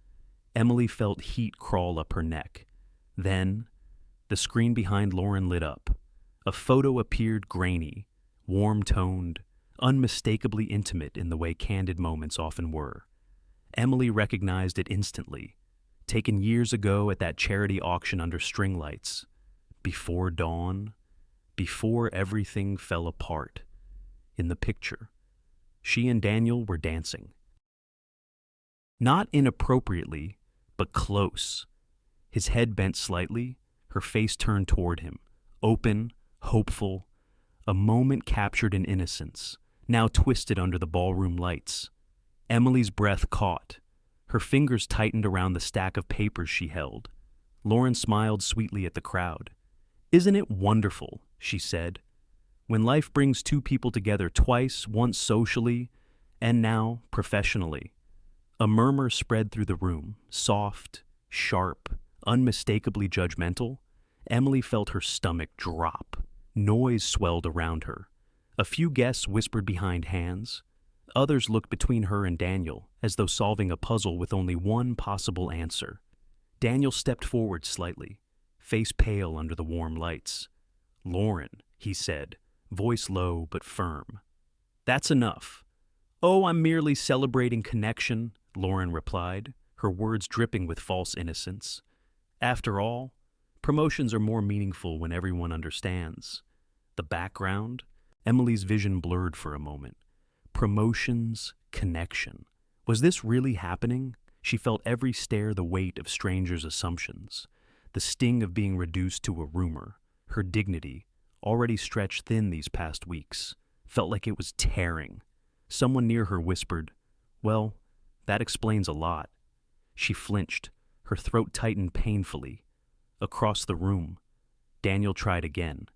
Emily felt heat crawl up her neck. Then, the screen behind Lauren lit up. A photo appeared grainy, warm-toned, unmistakably intimate in the way candid moments often were. Emily recognized it instantly, taken years ago at that charity auction under string lights. Before dawn, before everything fell apart. In the picture, she and Daniel were dancing. Not inappropriately, but close. His head bent slightly, her face turned toward him, open, hopeful, a moment captured in innocence, now twisted under the ballroom lights. Emily's breath caught. Her fingers tightened around the stack of papers she held. Lauren smiled sweetly at the crowd. "Isn't it wonderful," she said, "when life brings two people together twice, once socially, and now professionally?" A murmur spread through the room, soft, sharp, unmistakably judgmental. Emily felt her stomach drop. Noise swelled around her. A few guests whispered behind hands. Others looked between her and Daniel, as though solving a puzzle with only one possible answer. Daniel stepped forward slightly, face pale under the warm lights. "Lauren," he said, voice low but firm. "That's enough." "Oh, I'm merely celebrating connection," Lauren replied, her words dripping with false innocence. "After all, promotions are more meaningful when everyone understands." The background? Emily's vision blurred for a moment. Promotions, connection. Was this really happening? She felt every stare the weight of strangers' assumptions, the sting of being reduced to a rumor. Her dignity, already stretched thin these past weeks, felt like it was tearing. Someone near her whispered, "Well, that explains a lot." She flinched, her throat tightened painfully. Across the room, Daniel tried again.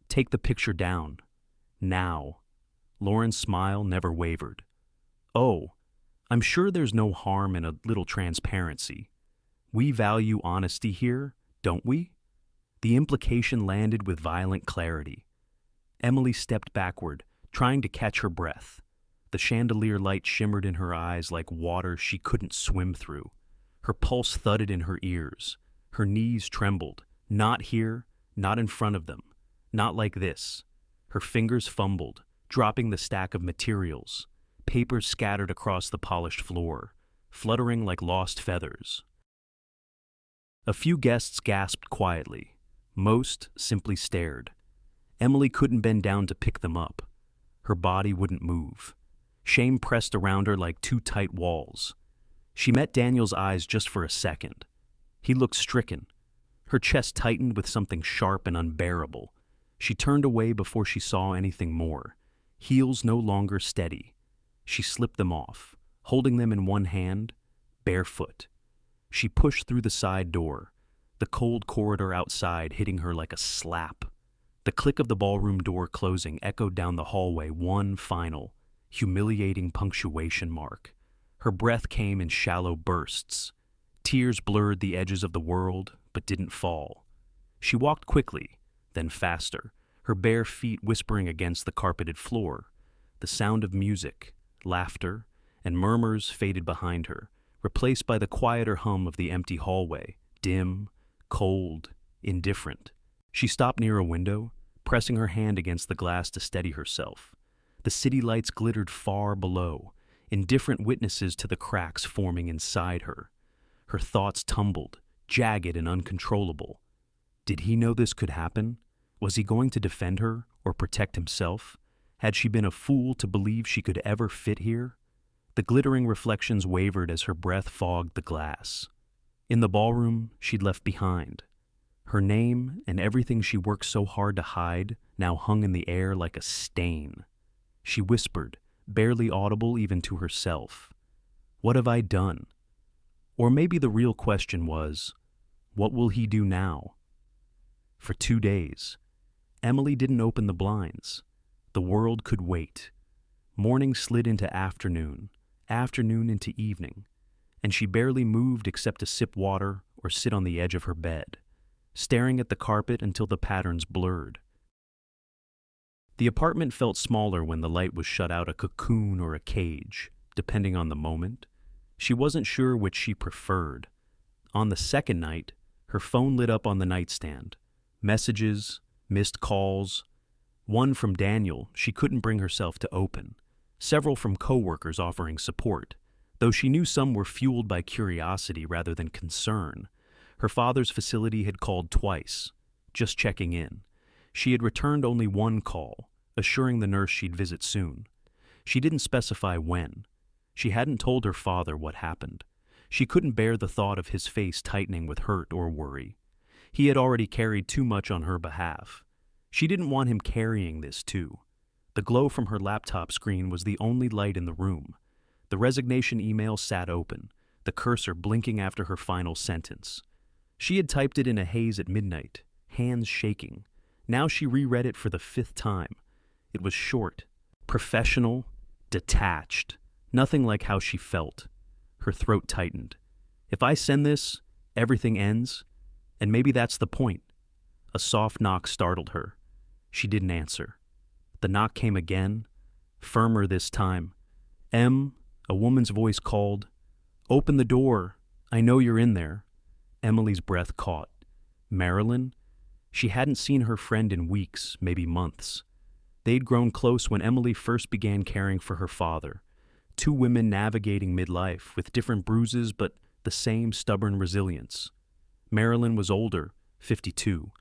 "Take the picture down. Now." Lauren's smile never wavered. "Oh, I'm sure there's no harm in a little transparency. We value honesty here, don't we?" The implication landed with violent clarity. Emily stepped backward, trying to catch her breath. The chandelier light shimmered in her eyes like water she couldn't swim through. Her pulse thudded in her ears. Her knees trembled. Not here, not in front of them. Not like this. Her fingers fumbled, dropping the stack of materials. Papers scattered across the polished floor, fluttering like lost feathers. A few guests gasped quietly. Most simply stared. Emily couldn't bend down to pick them up. Her body wouldn't move. Shame pressed around her like two tight walls. She met Daniel's eyes just for a second. He looked stricken. Her chest tightened with something sharp and unbearable. She turned away before she saw anything more. Heels no longer steady. She slipped them off, holding them in one hand, barefoot. She pushed through the side door, the cold corridor outside hitting her like a slap. The click of the ballroom door closing echoed down the hallway, one final, humiliating punctuation mark. Her breath came in shallow bursts. Tears blurred the edges of the world, but didn't fall. She walked quickly, then faster, her bare feet whispering against the carpeted floor. The sound of music, laughter, and murmurs faded behind her, replaced by the quieter hum of the empty hallway, dim, cold, indifferent. She stopped near a window, pressing her hand against the glass to steady herself. The city lights glittered far below, indifferent witnesses to the cracks forming inside her. Her thoughts tumbled, jagged and uncontrollable. Did he know this could happen? Was he going to defend her or protect himself? Had she been a fool to believe she could ever fit here? The glittering reflections wavered as her breath fogged the glass. In the ballroom she'd left behind. Her name and everything she worked so hard to hide now hung in the air like a stain. She whispered, barely audible even to herself, "What have I done?" Or maybe the real question was, what will he do now? For 2 days. Emily didn't open the blinds. The world could wait. Morning slid into afternoon, afternoon into evening, and she barely moved except to sip water or sit on the edge of her bed, staring at the carpet until the patterns blurred. The apartment felt smaller when the light was shut out, a cocoon or a cage, depending on the moment. She wasn't sure which she preferred. On the second night, her phone lit up on the nightstand. Messages, missed calls. One from Daniel she couldn't bring herself to open. Several from coworkers offering support, though she knew some were fueled by curiosity rather than concern. Her father's facility had called twice, just checking in. She had returned only one call, assuring the nurse she'd visit soon. She didn't specify when. She hadn't told her father what happened. She couldn't bear the thought of his face tightening with hurt or worry. He had already carried too much on her behalf. She didn't want him carrying this too. The glow from her laptop screen was the only light in the room. The resignation email sat open, the cursor blinking after her final sentence. She had typed it in a haze at midnight, hands shaking. Now she reread it for the 5th time. It was short, professional, detached, nothing like how she felt. Her throat tightened. If I send this, everything ends, and maybe that's the point. A soft knock startled her. She didn't answer. The knock came again, firmer this time. "Em," a woman's voice called. "Open the door. I know you're in there." Emily's breath caught. Marilyn? She hadn't seen her friend in weeks, maybe months. They'd grown close when Emily first began caring for her father. 2 women navigating midlife with different bruises but the same stubborn resilience. Marilyn was older, 52,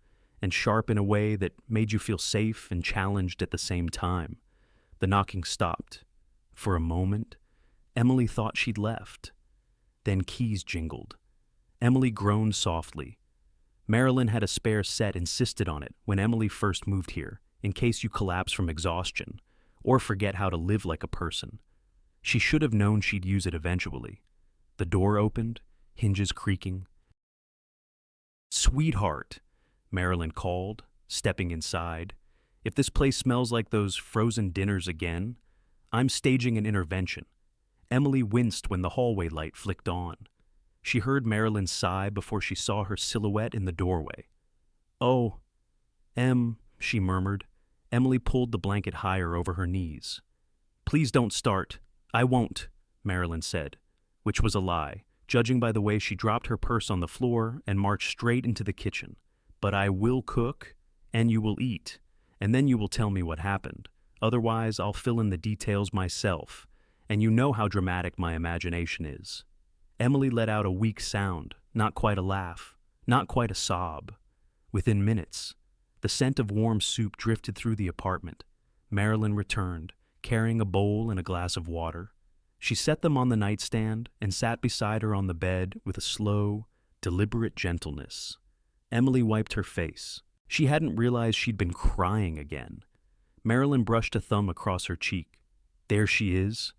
and sharp in a way that made you feel safe and challenged at the same time. The knocking stopped. For a moment, Emily thought she'd left. Then keys jingled. Emily groaned softly. Marilyn had a spare set, insisted on it when Emily first moved here, in case you collapse from exhaustion or forget how to live like a person. She should have known she'd use it eventually. The door opened, hinges creaking. "Sweetheart," Marilyn called, stepping inside. "If this place smells like those frozen dinners again, I'm staging an intervention." Emily winced when the hallway light flicked on. She heard Marilyn sigh before she saw her silhouette in the doorway. "Oh, she murmured. Emily pulled the blanket higher over her knees. "Please don't start. I won't," Marilyn said, which was a lie, judging by the way she dropped her purse on the floor and marched straight into the kitchen. "But I will cook, and you will eat, and then you will tell me what happened. Otherwise, I'll fill in the details myself, and you know how dramatic my imagination is." Emily let out a weak sound, not quite a laugh, not quite a sob. Within minutes, the scent of warm soup drifted through the apartment. Marilyn returned, carrying a bowl and a glass of water. She set them on the nightstand and sat beside her on the bed with a slow, deliberate gentleness. Emily wiped her face. She hadn't realized she'd been crying again. Marilyn brushed a thumb across her cheek. "There she is.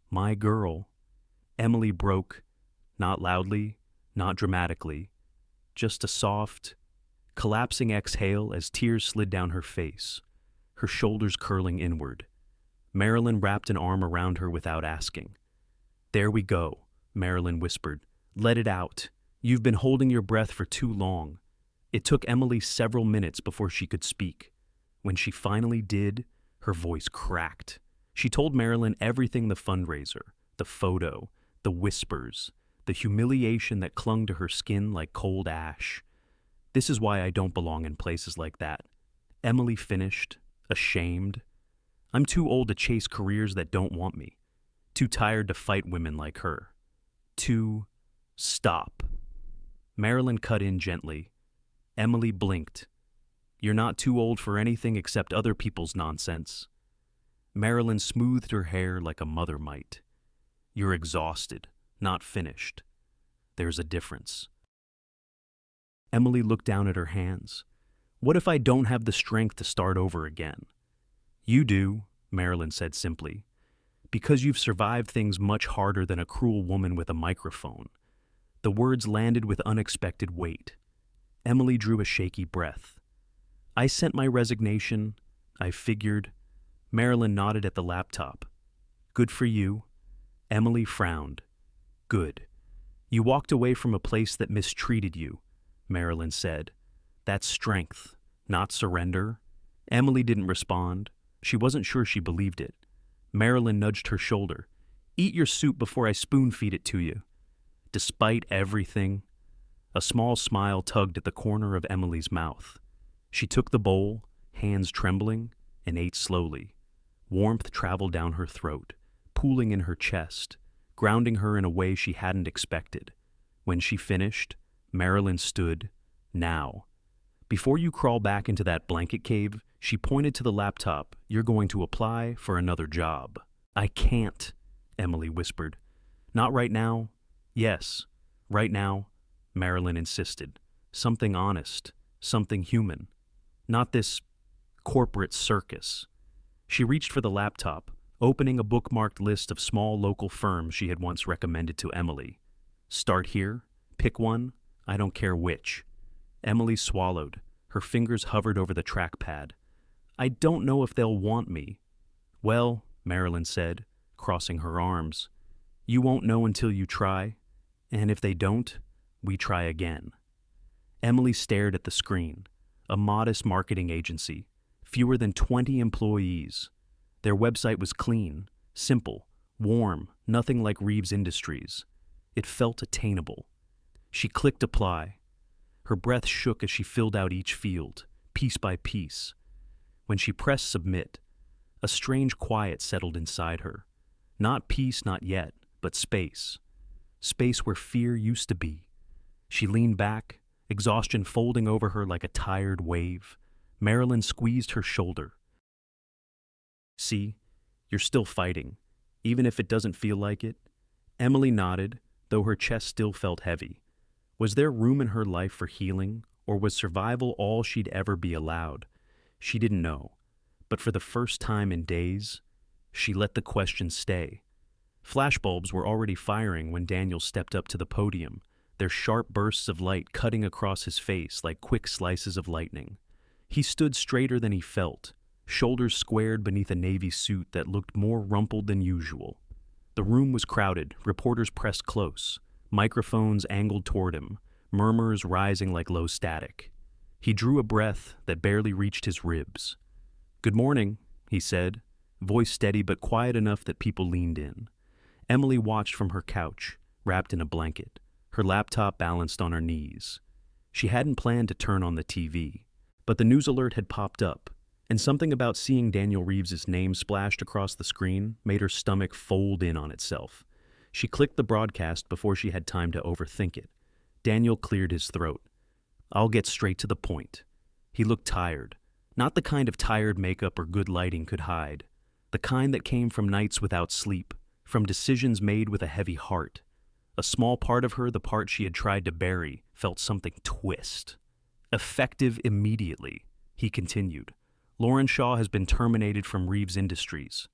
My girl." Emily broke, not loudly, not dramatically, just a soft, collapsing exhale as tears slid down her face, her shoulders curling inward. Marilyn wrapped an arm around her without asking. "There we go," Marilyn whispered. "Let it out. You've been holding your breath for too long." It took Emily several minutes before she could speak. When she finally did, her voice cracked. She told Marilyn everything: the fundraiser, the photo, the whispers, the humiliation that clung to her skin like cold ash. "This is why I don't belong in places like that," Emily finished, ashamed. "I'm too old to chase careers that don't want me. Too tired to fight women like her. Stop." Marilyn cut in gently. Emily blinked. "You're not too old for anything except other people's nonsense." Marilyn smoothed her hair like a mother might. "You're exhausted, not finished. There's a difference." Emily looked down at her hands. "What if I don't have the strength to start over again?" "You do," Marilyn said simply, "because you've survived things much harder than a cruel woman with a microphone." The words landed with unexpected weight. Emily drew a shaky breath. I sent my resignation. I figured. Marilyn nodded at the laptop. Good for you. Emily frowned. Good. You walked away from a place that mistreated you, Marilyn said. That's strength, not surrender. Emily didn't respond. She wasn't sure she believed it. Marilyn nudged her shoulder. Eat your soup before I spoon-feed it to you. Despite everything, a small smile tugged at the corner of Emily's mouth. She took the bowl, hands trembling, and ate slowly. Warmth traveled down her throat, pooling in her chest, grounding her in a way she hadn't expected. When she finished, Marilyn stood. Now. Before you crawl back into that blanket cave, she pointed to the laptop. You're going to apply for another job. I can't, Emily whispered. Not right now. Yes, right now, Marilyn insisted. Something honest, something human. Not this corporate circus. She reached for the laptop, opening a bookmarked list of small local firms she had once recommended to Emily. Start here, pick one, I don't care which. Emily swallowed. Her fingers hovered over the trackpad. I don't know if they'll want me. Well, Marilyn said, crossing her arms, you won't know until you try, and if they don't, we try again. Emily stared at the screen. A modest marketing agency, fewer than 20 employees. Their website was clean, simple, warm, nothing like Reeves Industries. It felt attainable. She clicked apply. Her breath shook as she filled out each field, piece by piece. When she pressed submit, a strange quiet settled inside her. Not peace, not yet, but space. Space where fear used to be. She leaned back, exhaustion folding over her like a tired wave. Marilyn squeezed her shoulder. See, you're still fighting, even if it doesn't feel like it. Emily nodded, though her chest still felt heavy. Was there room in her life for healing, or was survival all she'd ever be allowed? She didn't know, but for the first time in days, she let the question stay. Flashbulbs were already firing when Daniel stepped up to the podium, their sharp bursts of light cutting across his face like quick slices of lightning. He stood straighter than he felt, shoulders squared beneath a navy suit that looked more rumpled than usual. The room was crowded, reporters pressed close, microphones angled toward him, murmurs rising like low static. He drew a breath that barely reached his ribs. Good morning, he said, voice steady but quiet enough that people leaned in. Emily watched from her couch, wrapped in a blanket, her laptop balanced on her knees. She hadn't planned to turn on the TV, but the news alert had popped up, and something about seeing Daniel Reeves's name splashed across the screen made her stomach fold in on itself. She clicked the broadcast before she had time to overthink it. Daniel cleared his throat. I'll get straight to the point. He looked tired, not the kind of tired makeup or good lighting could hide, the kind that came from nights without sleep, from decisions made with a heavy heart. A small part of her, the part she had tried to bury, felt something twist. Effective immediately, he continued. Lauren Shaw has been terminated from Reeves Industries.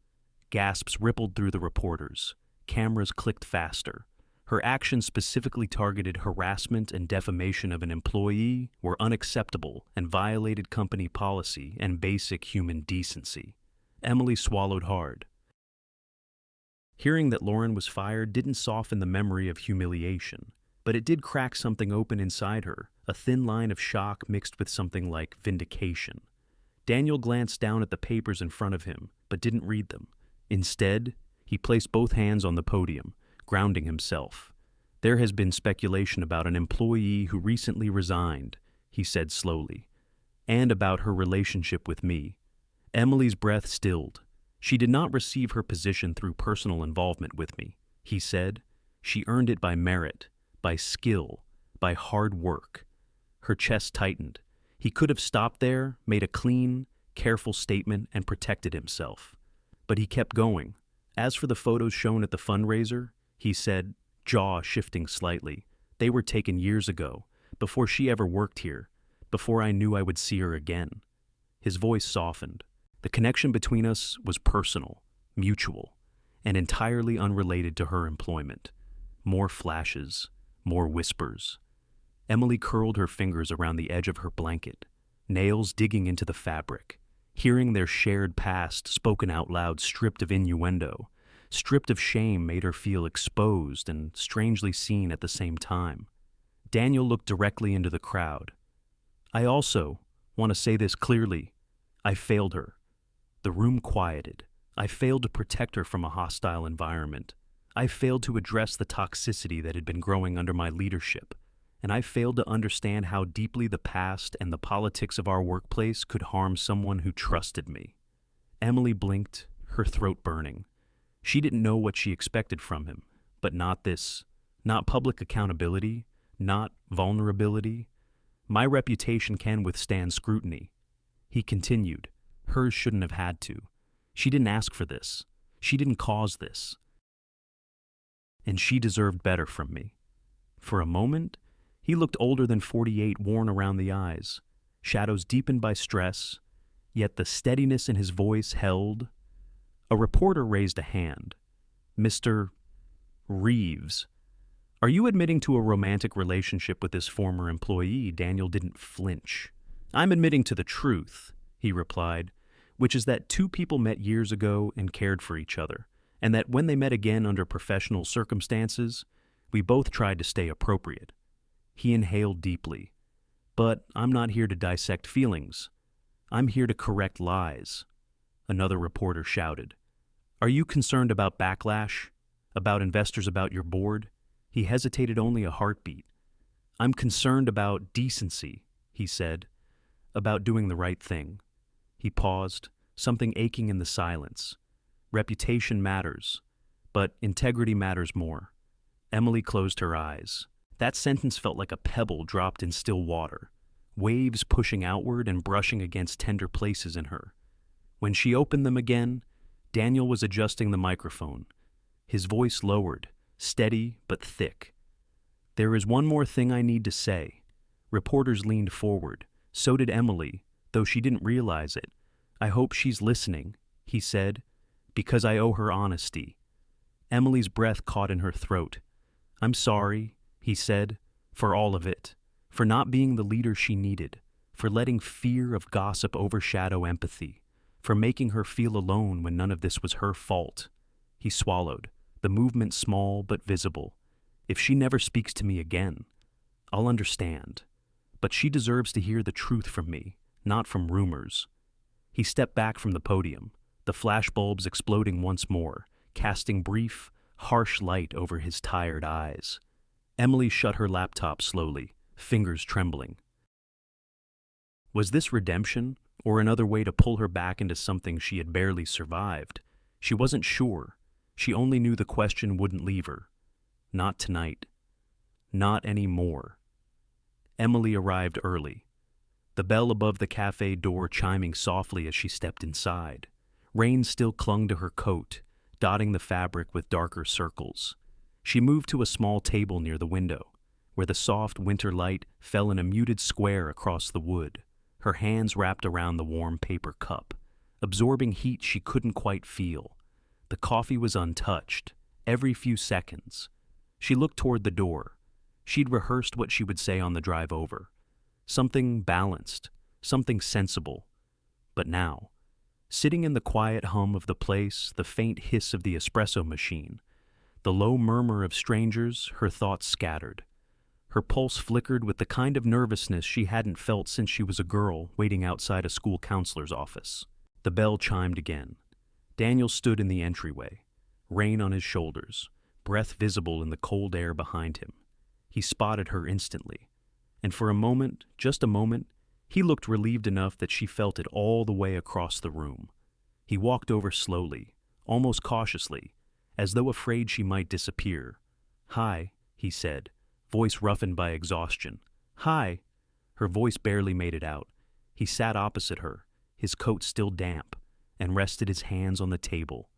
Gasps rippled through the reporters. Cameras clicked faster. Her actions specifically targeted harassment and defamation of an employee were unacceptable and violated company policy and basic human decency. Emily swallowed hard. Hearing that Lauren was fired didn't soften the memory of humiliation, but it did crack something open inside her, a thin line of shock mixed with something like vindication. Daniel glanced down at the papers in front of him, but didn't read them. Instead, he placed both hands on the podium, grounding himself. There has been speculation about an employee who recently resigned, he said slowly, and about her relationship with me. Emily's breath stilled. She did not receive her position through personal involvement with me, he said. She earned it by merit, by skill, by hard work. Her chest tightened. He could have stopped there, made a clean, careful statement, and protected himself. But he kept going. As for the photos shown at the fundraiser, he said, jaw shifting slightly, they were taken years ago, before she ever worked here, before I knew I would see her again. His voice softened. The connection between us was personal, mutual, and entirely unrelated to her employment. More flashes, more whispers. Emily curled her fingers around the edge of her blanket, nails digging into the fabric. Hearing their shared past spoken out loud, stripped of innuendo, stripped of shame, made her feel exposed and strangely seen at the same time. Daniel looked directly into the crowd. I also want to say this clearly. I failed her. The room quieted. I failed to protect her from a hostile environment. I failed to address the toxicity that had been growing under my leadership. And I failed to understand how deeply the past and the politics of our workplace could harm someone who trusted me. Emily blinked, her throat burning. She didn't know what she expected from him, but not this. Not public accountability, not vulnerability. My reputation can withstand scrutiny. He continued. Hers shouldn't have had to. She didn't ask for this. She didn't cause this. And she deserved better from me. For a moment, he looked older than 48, worn around the eyes, shadows deepened by stress, yet the steadiness in his voice held. A reporter raised a hand. Mr. Reeves, are you admitting to a romantic relationship with this former employee? Daniel didn't flinch. I'm admitting to the truth, he replied, which is that two people met years ago and cared for each other, and that when they met again under professional circumstances, we both tried to stay appropriate. He inhaled deeply. But I'm not here to dissect feelings. I'm here to correct lies. Another reporter shouted. Are you concerned about backlash? About investors, about your board? He hesitated only a heartbeat. I'm concerned about decency, he said. About doing the right thing. He paused, something aching in the silence. Reputation matters, but integrity matters more. Emily closed her eyes. That sentence felt like a pebble dropped in still water, waves pushing outward and brushing against tender places in her. When she opened them again, Daniel was adjusting the microphone. His voice lowered, steady but thick. There is one more thing I need to say. Reporters leaned forward. So did Emily, though she didn't realize it. I hope she's listening, he said, because I owe her honesty. Emily's breath caught in her throat. I'm sorry, he said, for all of it, for not being the leader she needed, for letting fear of gossip overshadow empathy, for making her feel alone when none of this was her fault. He swallowed, the movement small but visible. If she never speaks to me again, I'll understand. But she deserves to hear the truth from me, not from rumors. He stepped back from the podium, the flashbulbs exploding once more, casting brief, harsh light over his tired eyes. Emily shut her laptop slowly, fingers trembling. Was this redemption, or another way to pull her back into something she had barely survived? She wasn't sure. She only knew the question wouldn't leave her. Not tonight. Not anymore. Emily arrived early, the bell above the cafe door chiming softly as she stepped inside. Rain still clung to her coat, dotting the fabric with darker circles. She moved to a small table near the window, where the soft winter light fell in a muted square across the wood, her hands wrapped around the warm paper cup, absorbing heat she couldn't quite feel. The coffee was untouched, every few seconds. She looked toward the door. She'd rehearsed what she would say on the drive over. Something balanced, something sensible. But now, sitting in the quiet hum of the place, the faint hiss of the espresso machine, the low murmur of strangers, her thoughts scattered. Her pulse flickered with the kind of nervousness she hadn't felt since she was a girl waiting outside a school counselor's office. The bell chimed again. Daniel stood in the entryway, rain on his shoulders, breath visible in the cold air behind him. He spotted her instantly, and for a moment, just a moment, he looked relieved enough that she felt it all the way across the room. He walked over slowly, almost cautiously, as though afraid she might disappear. Hi, he said, voice roughened by exhaustion. Hi. Her voice barely made it out. He sat opposite her, his coat still damp, and rested his hands on the table.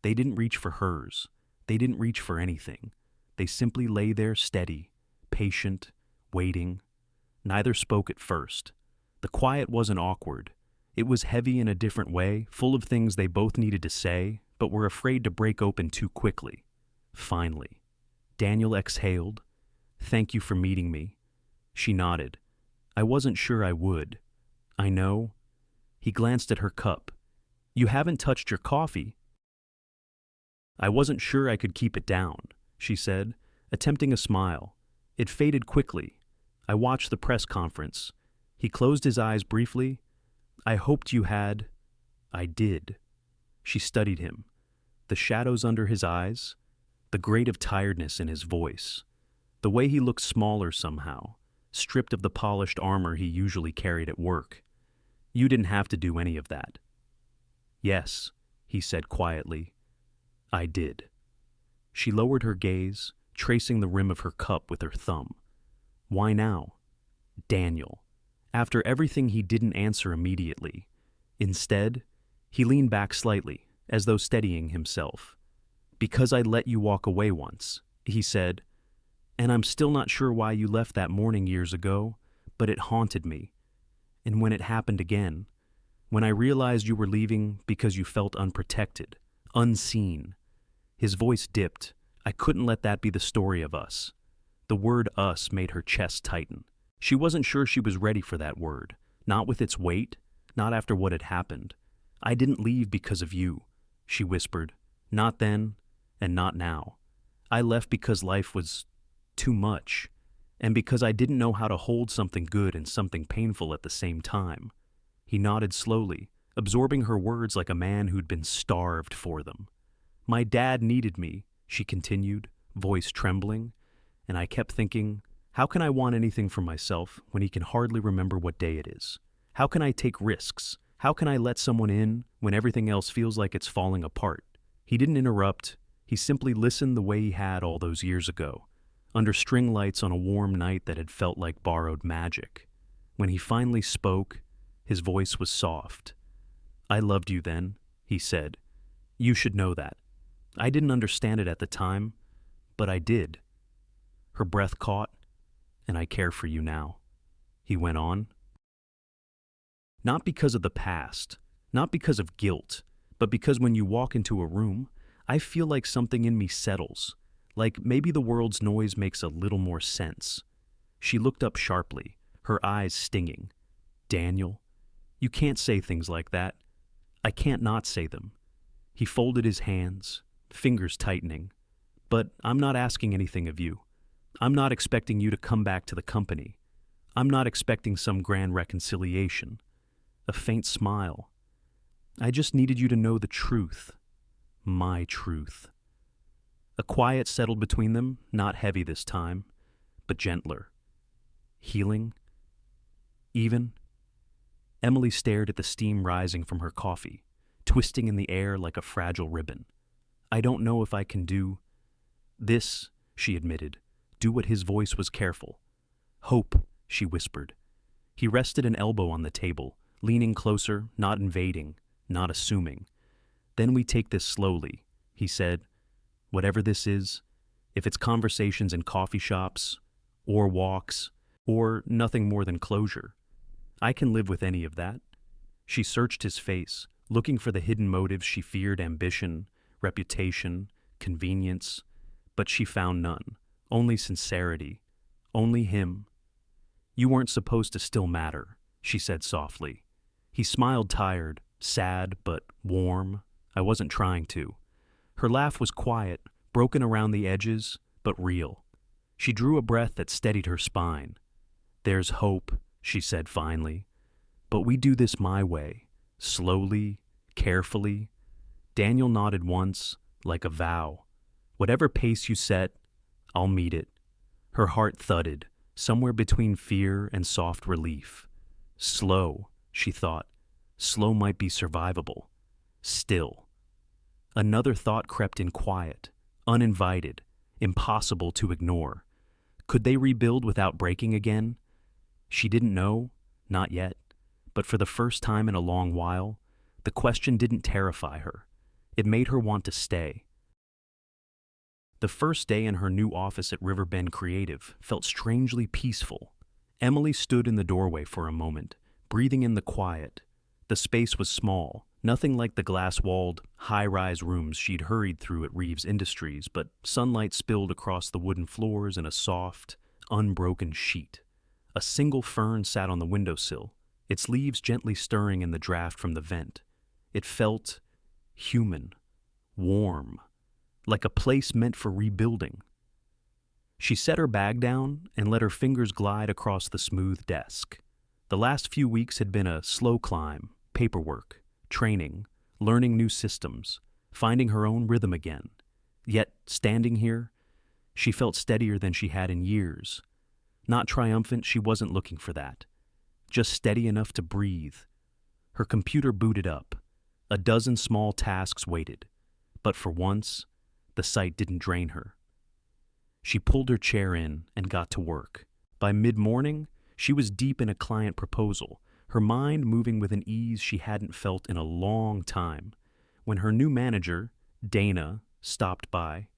They didn't reach for hers. They didn't reach for anything. They simply lay there steady, patient, waiting. Neither spoke at first. The quiet wasn't awkward. It was heavy in a different way, full of things they both needed to say, but were afraid to break open too quickly. Finally, Daniel exhaled. Thank you for meeting me. She nodded. I wasn't sure I would. I know. He glanced at her cup. You haven't touched your coffee. I wasn't sure I could keep it down, she said, attempting a smile. It faded quickly. I watched the press conference. He closed his eyes briefly. I hoped you had. I did. She studied him. The shadows under his eyes, the grate of tiredness in his voice, the way he looked smaller somehow, stripped of the polished armor he usually carried at work. You didn't have to do any of that. Yes, he said quietly. I did. She lowered her gaze, tracing the rim of her cup with her thumb. Why now? Daniel. After everything, he didn't answer immediately. Instead, he leaned back slightly, as though steadying himself. Because I let you walk away once, he said, and I'm still not sure why you left that morning years ago, but it haunted me. And when it happened again, when I realized you were leaving because you felt unprotected, unseen, his voice dipped. I couldn't let that be the story of us. The word us made her chest tighten. She wasn't sure she was ready for that word, not with its weight, not after what had happened. I didn't leave because of you, she whispered. Not then, and not now. I left because life was too much, and because I didn't know how to hold something good and something painful at the same time. He nodded slowly, absorbing her words like a man who'd been starved for them. My dad needed me, she continued, voice trembling, and I kept thinking, how can I want anything for myself when he can hardly remember what day it is? How can I take risks? How can I let someone in when everything else feels like it's falling apart? He didn't interrupt. He simply listened the way he had all those years ago, under string lights on a warm night that had felt like borrowed magic. When he finally spoke, his voice was soft. I loved you then, he said. You should know that. I didn't understand it at the time, but I did. Her breath caught, and I care for you now, he went on. Not because of the past, not because of guilt, but because when you walk into a room, I feel like something in me settles, like maybe the world's noise makes a little more sense. She looked up sharply, her eyes stinging. Daniel, you can't say things like that. I can't not say them. He folded his hands, fingers tightening. But I'm not asking anything of you. I'm not expecting you to come back to the company. I'm not expecting some grand reconciliation. A faint smile. I just needed you to know the truth. My truth. A quiet settled between them, not heavy this time, but gentler. Healing. Even. Emily stared at the steam rising from her coffee, twisting in the air like a fragile ribbon. I don't know if I can do this, she admitted. Do what his voice was careful. Hope, she whispered. He rested an elbow on the table, leaning closer, not invading, not assuming. Then we take this slowly, he said. Whatever this is, if it's conversations in coffee shops, or walks, or nothing more than closure, I can live with any of that. She searched his face, looking for the hidden motives she feared: ambition, reputation, convenience, but she found none. Only sincerity. Only him. You weren't supposed to still matter, she said softly. He smiled, tired, sad, but warm. I wasn't trying to. Her laugh was quiet, broken around the edges, but real. She drew a breath that steadied her spine. There's hope, she said finally. But we do this my way, slowly, carefully. Daniel nodded once, like a vow. Whatever pace you set, I'll meet it. Her heart thudded, somewhere between fear and soft relief. Slow, she thought. Slow might be survivable. Still. Another thought crept in quiet, uninvited, impossible to ignore. Could they rebuild without breaking again? She didn't know, not yet, but for the first time in a long while, the question didn't terrify her. It made her want to stay. The first day in her new office at Riverbend Creative felt strangely peaceful. Emily stood in the doorway for a moment, breathing in the quiet. The space was small, nothing like the glass-walled, high-rise rooms she'd hurried through at Reeves Industries, but sunlight spilled across the wooden floors in a soft, unbroken sheet. A single fern sat on the windowsill, its leaves gently stirring in the draft from the vent. It felt human, warm, like a place meant for rebuilding. She set her bag down and let her fingers glide across the smooth desk. The last few weeks had been a slow climb, paperwork, training, learning new systems, finding her own rhythm again. Yet, standing here, she felt steadier than she had in years. Not triumphant, she wasn't looking for that. Just steady enough to breathe. Her computer booted up. A dozen small tasks waited. But for once, the sight didn't drain her. She pulled her chair in and got to work. By mid-morning, she was deep in a client proposal, her mind moving with an ease she hadn't felt in a long time. When her new manager, Dana, stopped by,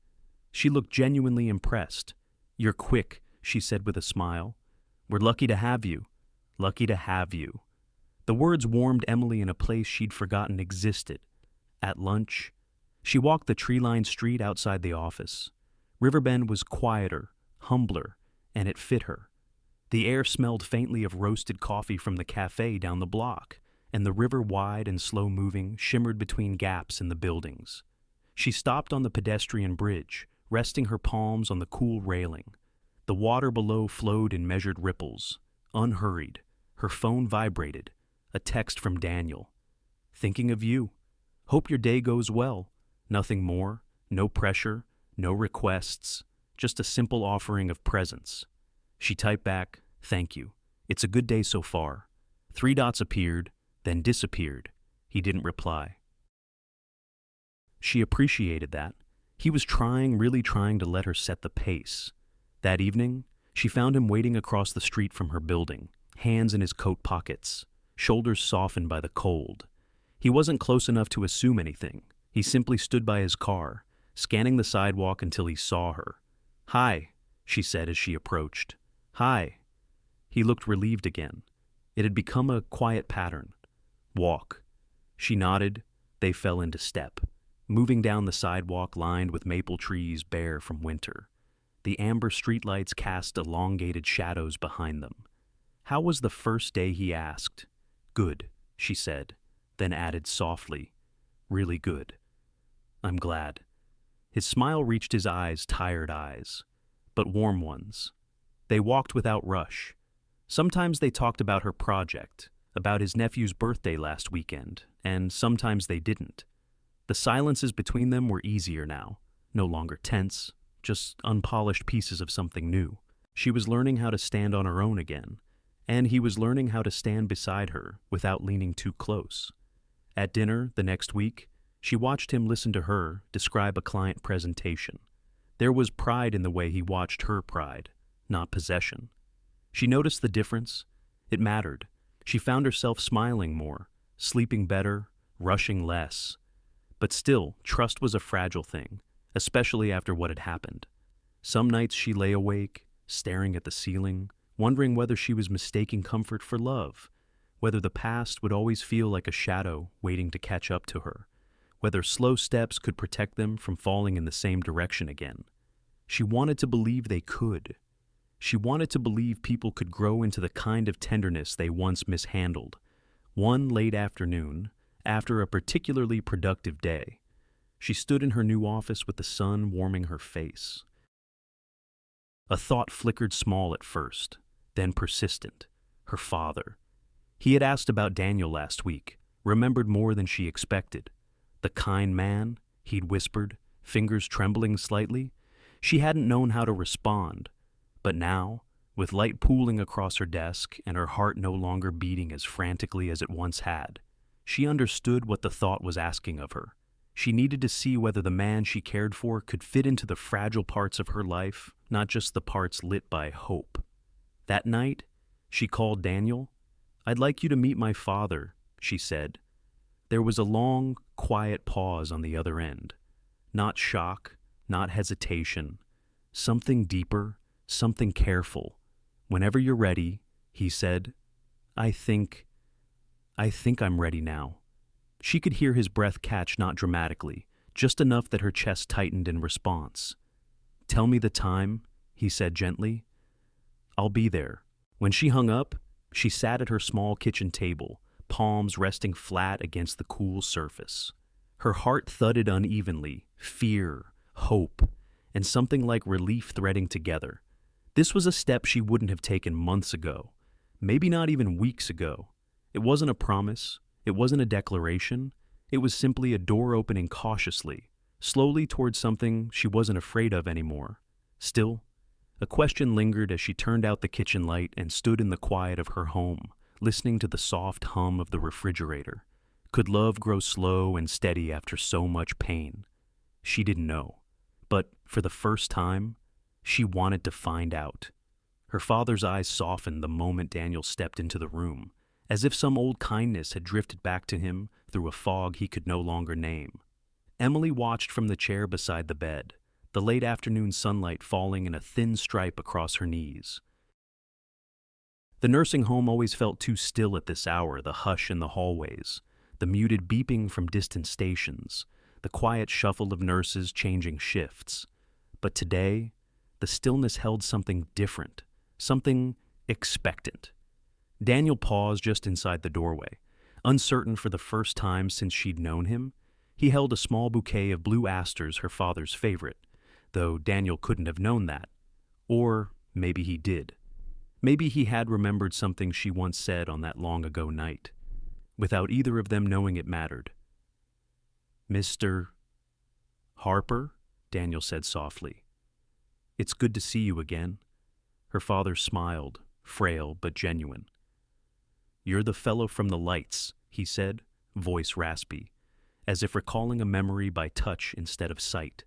she looked genuinely impressed. "You're quick," she said with a smile. "We're lucky to have you. Lucky to have you." The words warmed Emily in a place she'd forgotten existed. At lunch, she walked the tree-lined street outside the office. Riverbend was quieter, humbler, and it fit her. The air smelled faintly of roasted coffee from the cafe down the block, and the river, wide and slow-moving, shimmered between gaps in the buildings. She stopped on the pedestrian bridge, resting her palms on the cool railing. The water below flowed in measured ripples. Unhurried, her phone vibrated. A text from Daniel. "Thinking of you. Hope your day goes well. Nothing more, no pressure, no requests, just a simple offering of presence." She typed back, "Thank you. It's a good day so far." 3 dots appeared, then disappeared. He didn't reply. She appreciated that. He was really trying to let her set the pace. That evening, she found him waiting across the street from her building, hands in his coat pockets, shoulders softened by the cold. He wasn't close enough to assume anything. He simply stood by his car, scanning the sidewalk until he saw her. "Hi," she said as she approached. "Hi." He looked relieved again. It had become a quiet pattern. "Walk." She nodded. They fell into step, moving down the sidewalk lined with maple trees bare from winter. The amber streetlights cast elongated shadows behind them. "How was the first day?" he asked. "Good," she said, then added softly, "Really good. I'm glad." His smile reached his eyes, tired eyes, but warm ones. They walked without rush. Sometimes they talked about her project, about his nephew's birthday last weekend, and sometimes they didn't. The silences between them were easier now, no longer tense, just unpolished pieces of something new. She was learning how to stand on her own again, and he was learning how to stand beside her without leaning too close. At dinner the next week, she watched him listen to her describe a client presentation. There was pride in the way he watched her pride, not possession. She noticed the difference. It mattered. She found herself smiling more, sleeping better, rushing less. But still, trust was a fragile thing, especially after what had happened. Some nights she lay awake, staring at the ceiling, wondering whether she was mistaking comfort for love, whether the past would always feel like a shadow waiting to catch up to her, whether slow steps could protect them from falling in the same direction again. She wanted to believe they could. She wanted to believe people could grow into the kind of tenderness they once mishandled. One late afternoon, after a particularly productive day, she stood in her new office with the sun warming her face. A thought flickered small at first, then persistent. Her father. He had asked about Daniel last week, remembered more than she expected. The kind man, he'd whispered, fingers trembling slightly. She hadn't known how to respond. But now, with light pooling across her desk and her heart no longer beating as frantically as it once had, she understood what the thought was asking of her. She needed to see whether the man she cared for could fit into the fragile parts of her life, not just the parts lit by hope. That night, she called Daniel. "I'd like you to meet my father," she said. There was a long, quiet pause on the other end. Not shock, not hesitation. Something deeper, something careful. "Whenever you're ready," he said. I think I'm ready now." She could hear his breath catch, not dramatically, just enough that her chest tightened in response. "Tell me the time," he said gently. "I'll be there. When she hung up, she sat at her small kitchen table, palms resting flat against the cool surface. Her heart thudded unevenly, fear, hope, and something like relief threading together. This was a step she wouldn't have taken months ago, maybe not even weeks ago. It wasn't a promise, it wasn't a declaration, it was simply a door opening cautiously, slowly towards something she wasn't afraid of anymore. Still, a question lingered as she turned out the kitchen light and stood in the quiet of her home, listening to the soft hum of the refrigerator. Could love grow slow and steady after so much pain? She didn't know. But for the first time, she wanted to find out. Her father's eyes softened the moment Daniel stepped into the room, as if some old kindness had drifted back to him through a fog he could no longer name. Emily watched from the chair beside the bed, the late afternoon sunlight falling in a thin stripe across her knees. The nursing home always felt too still at this hour, the hush in the hallways, the muted beeping from distant stations, the quiet shuffle of nurses changing shifts. But today, the stillness held something different, something expectant. Daniel paused just inside the doorway, uncertain for the first time since she'd known him. He held a small bouquet of blue asters, her father's favorite, though Daniel couldn't have known that. Or maybe he did. Maybe he had remembered something she once said on that long-ago night, without either of them knowing it mattered. "Mr. Harper?" Daniel said softly. "It's good to see you again." Her father smiled, frail but genuine. "You're the fellow from the lights," he said, voice raspy, as if recalling a memory by touch instead of sight.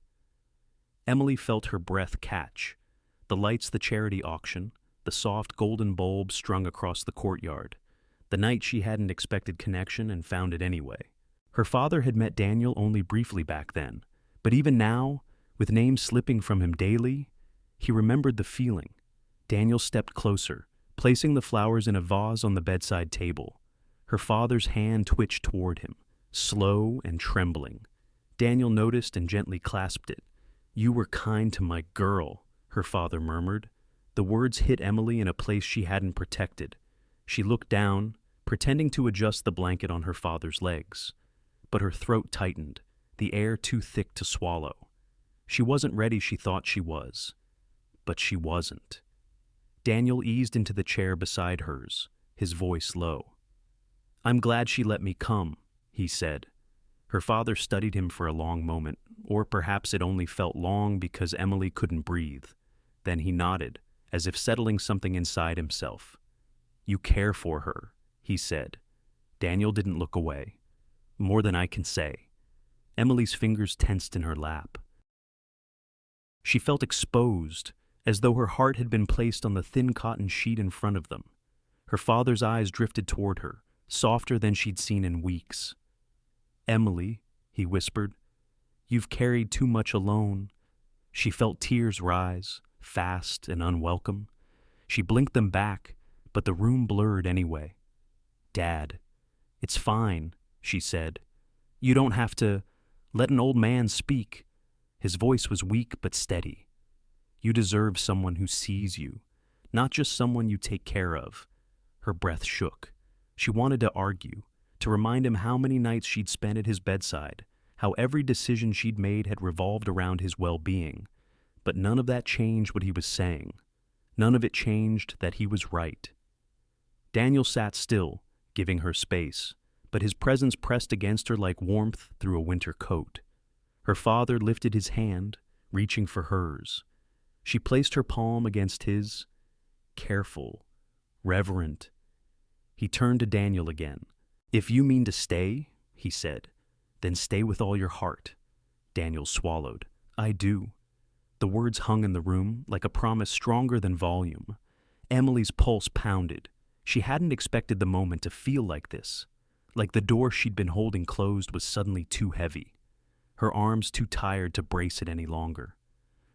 Emily felt her breath catch. The lights, the charity auction, the soft golden bulb strung across the courtyard. The night she hadn't expected connection and found it anyway. Her father had met Daniel only briefly back then, but even now, with names slipping from him daily, he remembered the feeling. Daniel stepped closer, placing the flowers in a vase on the bedside table. Her father's hand twitched toward him, slow and trembling. Daniel noticed and gently clasped it. "You were kind to my girl," her father murmured. The words hit Emily in a place she hadn't protected. She looked down, pretending to adjust the blanket on her father's legs. But her throat tightened, the air too thick to swallow. She wasn't ready, she thought she was. But she wasn't. Daniel eased into the chair beside hers, his voice low. "I'm glad she let me come," he said. Her father studied him for a long moment, or perhaps it only felt long because Emily couldn't breathe. Then he nodded, as if settling something inside himself. "You care for her," he said. Daniel didn't look away. "More than I can say." Emily's fingers tensed in her lap. She felt exposed, as though her heart had been placed on the thin cotton sheet in front of them. Her father's eyes drifted toward her, softer than she'd seen in weeks. "Emily," he whispered, "you've carried too much alone." She felt tears rise, fast and unwelcome. She blinked them back, but the room blurred anyway. "Dad, it's fine," she said. "You don't have to let an old man speak." His voice was weak but steady. "You deserve someone who sees you, not just someone you take care of." Her breath shook. She wanted to argue, to remind him how many nights she'd spent at his bedside, how every decision she'd made had revolved around his well-being. But none of that changed what he was saying. None of it changed that he was right. Daniel sat still, giving her space, but his presence pressed against her like warmth through a winter coat. Her father lifted his hand, reaching for hers. She placed her palm against his, careful, reverent. He turned to Daniel again. "If you mean to stay," he said, "then stay with all your heart." Daniel swallowed. "I do." The words hung in the room like a promise stronger than volume. Emily's pulse pounded. She hadn't expected the moment to feel like this, like the door she'd been holding closed was suddenly too heavy, her arms too tired to brace it any longer.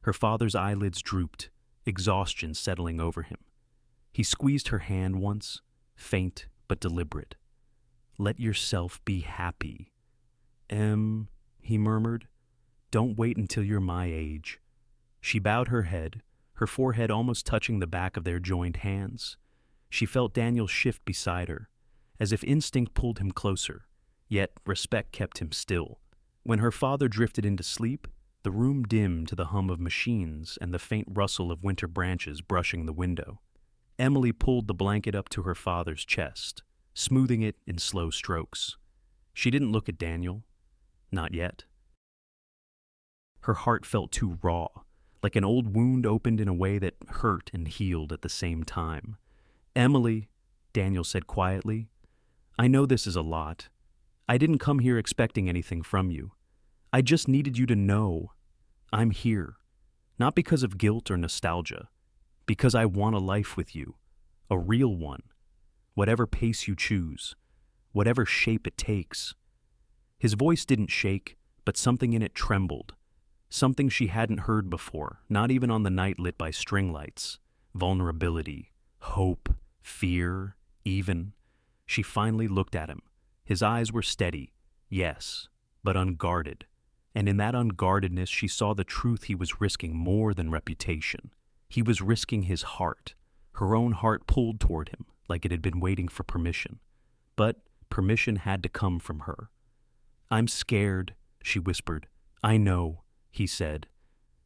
Her father's eyelids drooped, exhaustion settling over him. He squeezed her hand once, faint but deliberate. "Let yourself be happy." He murmured. "Don't wait until you're my age." She bowed her head, her forehead almost touching the back of their joined hands. She felt Daniel shift beside her, as if instinct pulled him closer, yet respect kept him still. When her father drifted into sleep, the room dimmed to the hum of machines and the faint rustle of winter branches brushing the window. Emily pulled the blanket up to her father's chest, smoothing it in slow strokes. She didn't look at Daniel. Not yet. Her heart felt too raw, like an old wound opened in a way that hurt and healed at the same time. "Emily," Daniel said quietly, "I know this is a lot. I didn't come here expecting anything from you. I just needed you to know I'm here, not because of guilt or nostalgia, because I want a life with you, a real one, whatever pace you choose, whatever shape it takes." His voice didn't shake, but something in it trembled, something she hadn't heard before, not even on the night lit by string lights. Vulnerability, hope, fear, even. She finally looked at him. His eyes were steady, yes, but unguarded. And in that unguardedness, she saw the truth: he was risking more than reputation. He was risking his heart. Her own heart pulled toward him, like it had been waiting for permission. But permission had to come from her. "I'm scared," she whispered. "I know," he said,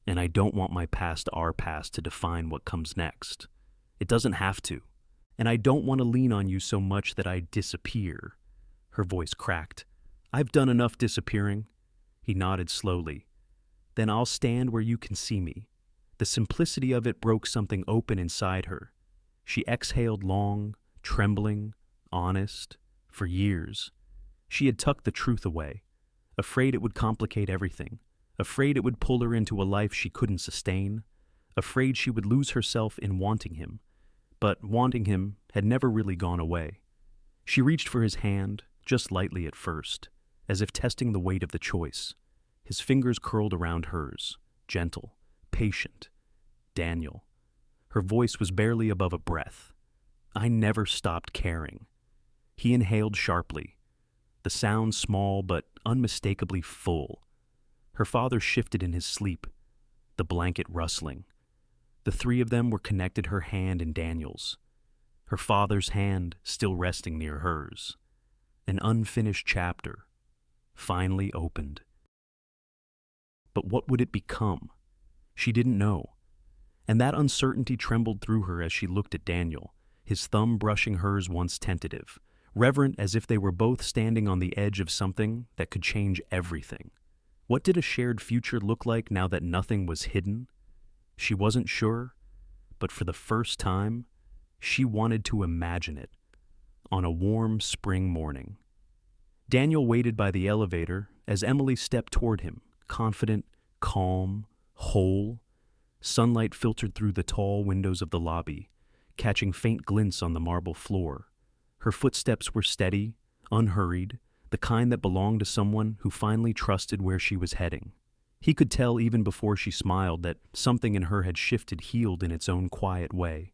"and I don't want my past, our past, to define what comes next. It doesn't have to. And I don't want to lean on you so much that I disappear." Her voice cracked. "I've done enough disappearing." He nodded slowly. "Then I'll stand where you can see me." The simplicity of it broke something open inside her. She exhaled long, trembling, honest. For years, she had tucked the truth away, afraid it would complicate everything, afraid it would pull her into a life she couldn't sustain, afraid she would lose herself in wanting him. But wanting him had never really gone away. She reached for his hand, just lightly at first, as if testing the weight of the choice. His fingers curled around hers, gentle, patient. "Daniel." Her voice was barely above a breath. "I never stopped caring." He inhaled sharply, the sound small but unmistakably full. Her father shifted in his sleep, the blanket rustling. The three of them were connected, her hand in Daniel's, her father's hand still resting near hers. An unfinished chapter, finally opened. But what would it become? She didn't know. And that uncertainty trembled through her as she looked at Daniel, his thumb brushing hers once tentative, reverent, as if they were both standing on the edge of something that could change everything. What did a shared future look like now that nothing was hidden? She wasn't sure, but for the first time, she wanted to imagine it. On a warm spring morning, Daniel waited by the elevator as Emily stepped toward him, confident, calm, whole. Sunlight filtered through the tall windows of the lobby, catching faint glints on the marble floor. Her footsteps were steady, unhurried, the kind that belonged to someone who finally trusted where she was heading. He could tell even before she smiled that something in her had shifted, healed in its own quiet way.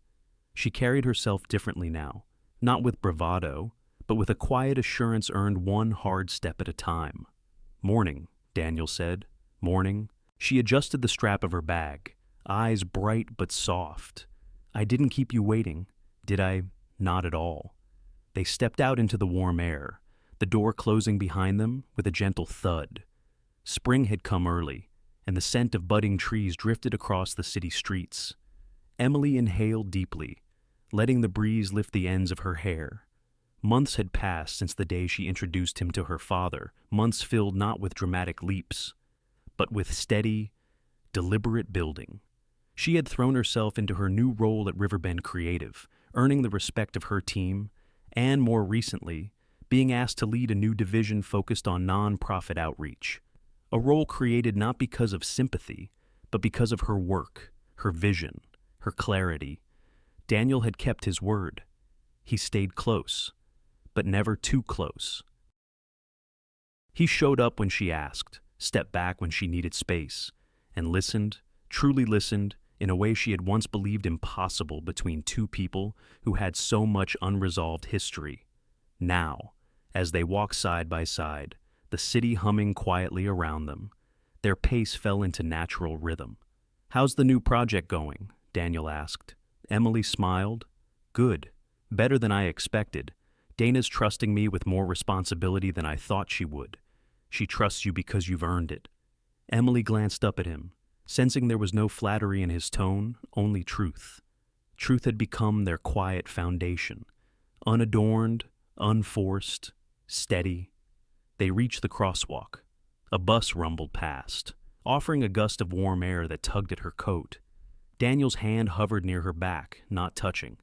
She carried herself differently now, not with bravado, but with a quiet assurance earned one hard step at a time. "Morning," Daniel said. "Morning." She adjusted the strap of her bag, eyes bright but soft. "I didn't keep you waiting, did I?" "Not at all." They stepped out into the warm air, the door closing behind them with a gentle thud. Spring had come early, and the scent of budding trees drifted across the city streets. Emily inhaled deeply, letting the breeze lift the ends of her hair. Months had passed since the day she introduced him to her father, months filled not with dramatic leaps, but with steady, deliberate building. She had thrown herself into her new role at Riverbend Creative, earning the respect of her team, and more recently, being asked to lead a new division focused on non-profit outreach. A role created not because of sympathy, but because of her work, her vision, her clarity. Daniel had kept his word. He stayed close, but never too close. He showed up when she asked, stepped back when she needed space, and listened, truly listened, in a way she had once believed impossible between two people who had so much unresolved history. Now, as they walked side by side, the city humming quietly around them, their pace fell into natural rhythm. "How's the new project going?" Daniel asked. Emily smiled. "Good. Better than I expected. Dana's trusting me with more responsibility than I thought she would. She trusts you because you've earned it." Emily glanced up at him, sensing there was no flattery in his tone, only truth. Truth had become their quiet foundation. Unadorned, unforced, steady. They reached the crosswalk. A bus rumbled past, offering a gust of warm air that tugged at her coat. Daniel's hand hovered near her back, not touching,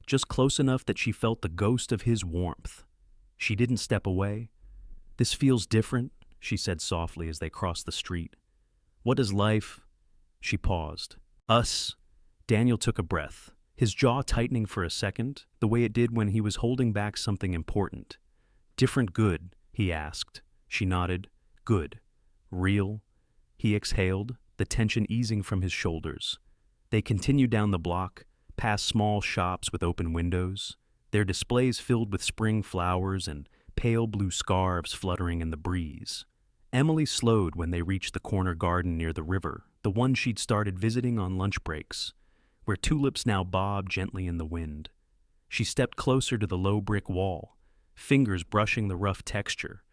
just close enough that she felt the ghost of his warmth. She didn't step away. "This feels different," she said softly as they crossed the street. "What is life?" She paused. "Us." Daniel took a breath, his jaw tightening for a second, the way it did when he was holding back something important. "Different good?" he asked. She nodded. "Good. Real?" He exhaled, the tension easing from his shoulders. They continued down the block, past small shops with open windows, their displays filled with spring flowers and pale blue scarves fluttering in the breeze. Emily slowed when they reached the corner garden near the river, the one she'd started visiting on lunch breaks, where tulips now bobbed gently in the wind. She stepped closer to the low brick wall, fingers brushing the rough texture.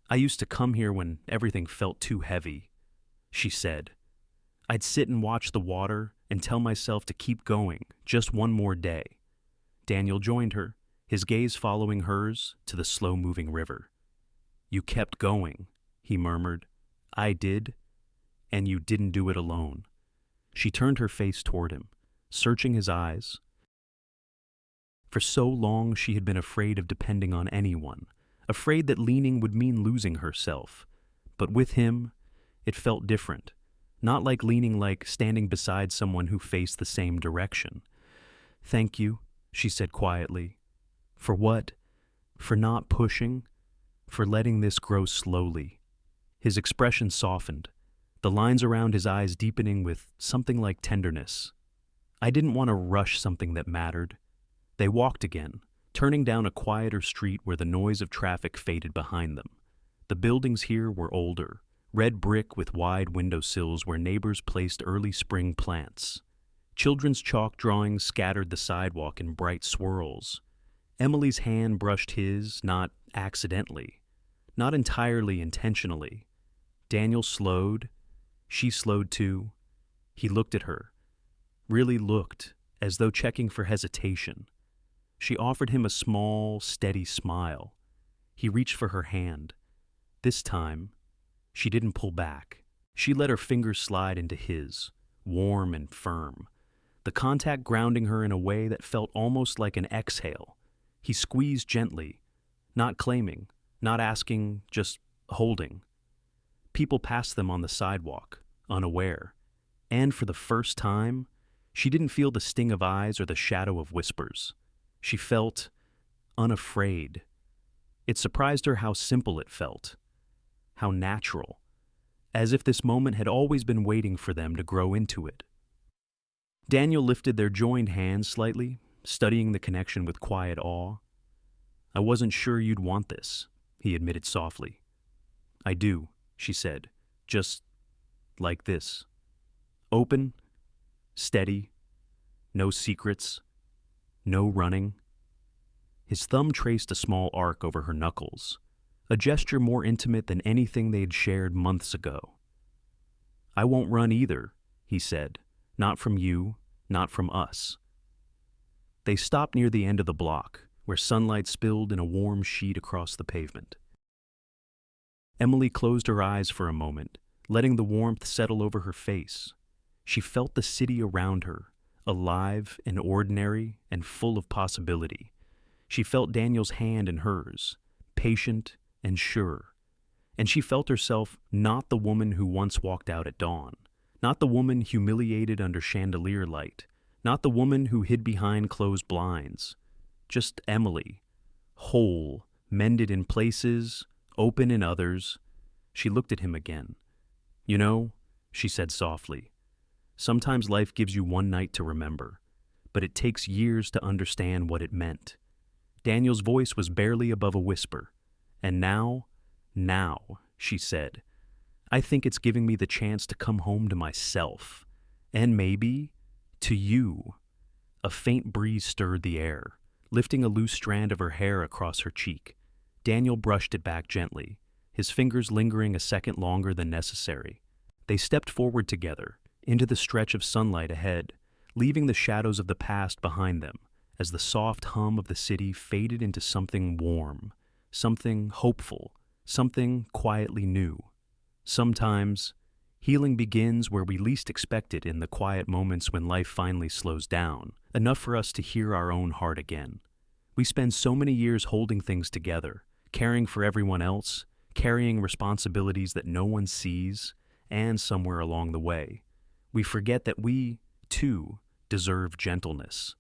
"I used to come here when everything felt too heavy," she said. "I'd sit and watch the water and tell myself to keep going, just one more day." Daniel joined her, his gaze following hers to the slow-moving river. "You kept going," he murmured. "I did, and you didn't do it alone." She turned her face toward him, searching his eyes. For so long she had been afraid of depending on anyone, afraid that leaning would mean losing herself. But with him, it felt different. Not like leaning, like standing beside someone who faced the same direction. "Thank you," she said quietly. "For what? For not pushing? For letting this grow slowly?" His expression softened, the lines around his eyes deepening with something like tenderness. "I didn't want to rush something that mattered." They walked again, turning down a quieter street where the noise of traffic faded behind them. The buildings here were older, red brick with wide windowsills where neighbors placed early spring plants. Children's chalk drawings scattered the sidewalk in bright swirls. Emily's hand brushed his, not accidentally, not entirely intentionally. Daniel slowed. She slowed too. He looked at her, really looked, as though checking for hesitation. She offered him a small, steady smile. He reached for her hand. This time, she didn't pull back. She let her fingers slide into his, warm and firm, the contact grounding her in a way that felt almost like an exhale. He squeezed gently, not claiming, not asking, just holding. People passed them on the sidewalk, unaware. And for the first time, she didn't feel the sting of eyes or the shadow of whispers. She felt unafraid. It surprised her how simple it felt, how natural, as if this moment had always been waiting for them to grow into it. Daniel lifted their joined hands slightly, studying the connection with quiet awe. "I wasn't sure you'd want this," he admitted softly. "I do," she said, "just like this. Open, steady, no secrets, no running." His thumb traced a small arc over her knuckles, a gesture more intimate than anything they'd shared months ago. "I won't run either," he said, "not from you, not from us." They stopped near the end of the block, where sunlight spilled in a warm sheet across the pavement. Emily closed her eyes for a moment, letting the warmth settle over her face. She felt the city around her, alive and ordinary and full of possibility. She felt Daniel's hand in hers, patient and sure. And she felt herself not the woman who once walked out at dawn, not the woman humiliated under chandelier light, not the woman who hid behind closed blinds. Just Emily, whole, mended in places, open in others. She looked at him again. "You know," she said softly, "sometimes life gives you one night to remember, but it takes years to understand what it meant." Daniel's voice was barely above a whisper. "And now, she said, "I think it's giving me the chance to come home to myself. And maybe to you." A faint breeze stirred the air, lifting a loose strand of her hair across her cheek. Daniel brushed it back gently, his fingers lingering a second longer than necessary. They stepped forward together, into the stretch of sunlight ahead, leaving the shadows of the past behind them, as the soft hum of the city faded into something warm, something hopeful, something quietly new. Sometimes, healing begins where we least expect it, in the quiet moments when life finally slows down, enough for us to hear our own heart again. We spend so many years holding things together, caring for everyone else, carrying responsibilities that no one sees, and somewhere along the way, we forget that we, too, deserve gentleness.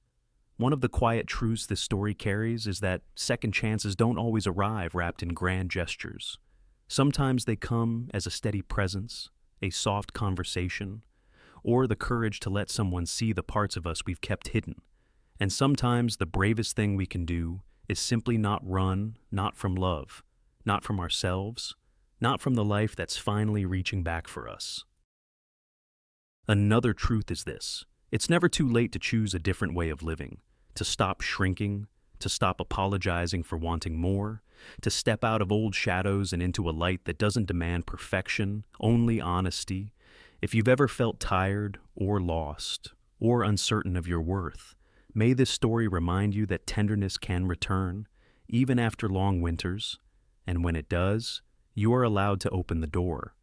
One of the quiet truths this story carries is that second chances don't always arrive wrapped in grand gestures. Sometimes they come as a steady presence, a soft conversation, or the courage to let someone see the parts of us we've kept hidden. And sometimes the bravest thing we can do is simply not run, not from love, not from ourselves, not from the life that's finally reaching back for us. Another truth is this: it's never too late to choose a different way of living, to stop shrinking, to stop apologizing for wanting more, to step out of old shadows and into a light that doesn't demand perfection, only honesty. If you've ever felt tired or lost or uncertain of your worth, may this story remind you that tenderness can return, even after long winters, and when it does, you are allowed to open the door.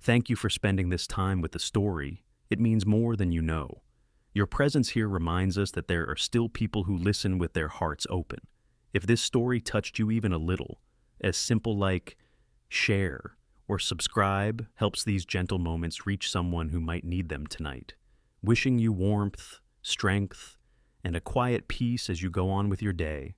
Thank you for spending this time with the story. It means more than you know. Your presence here reminds us that there are still people who listen with their hearts open. If this story touched you even a little, as simple like share or subscribe helps these gentle moments reach someone who might need them tonight. Wishing you warmth, strength, and a quiet peace as you go on with your day.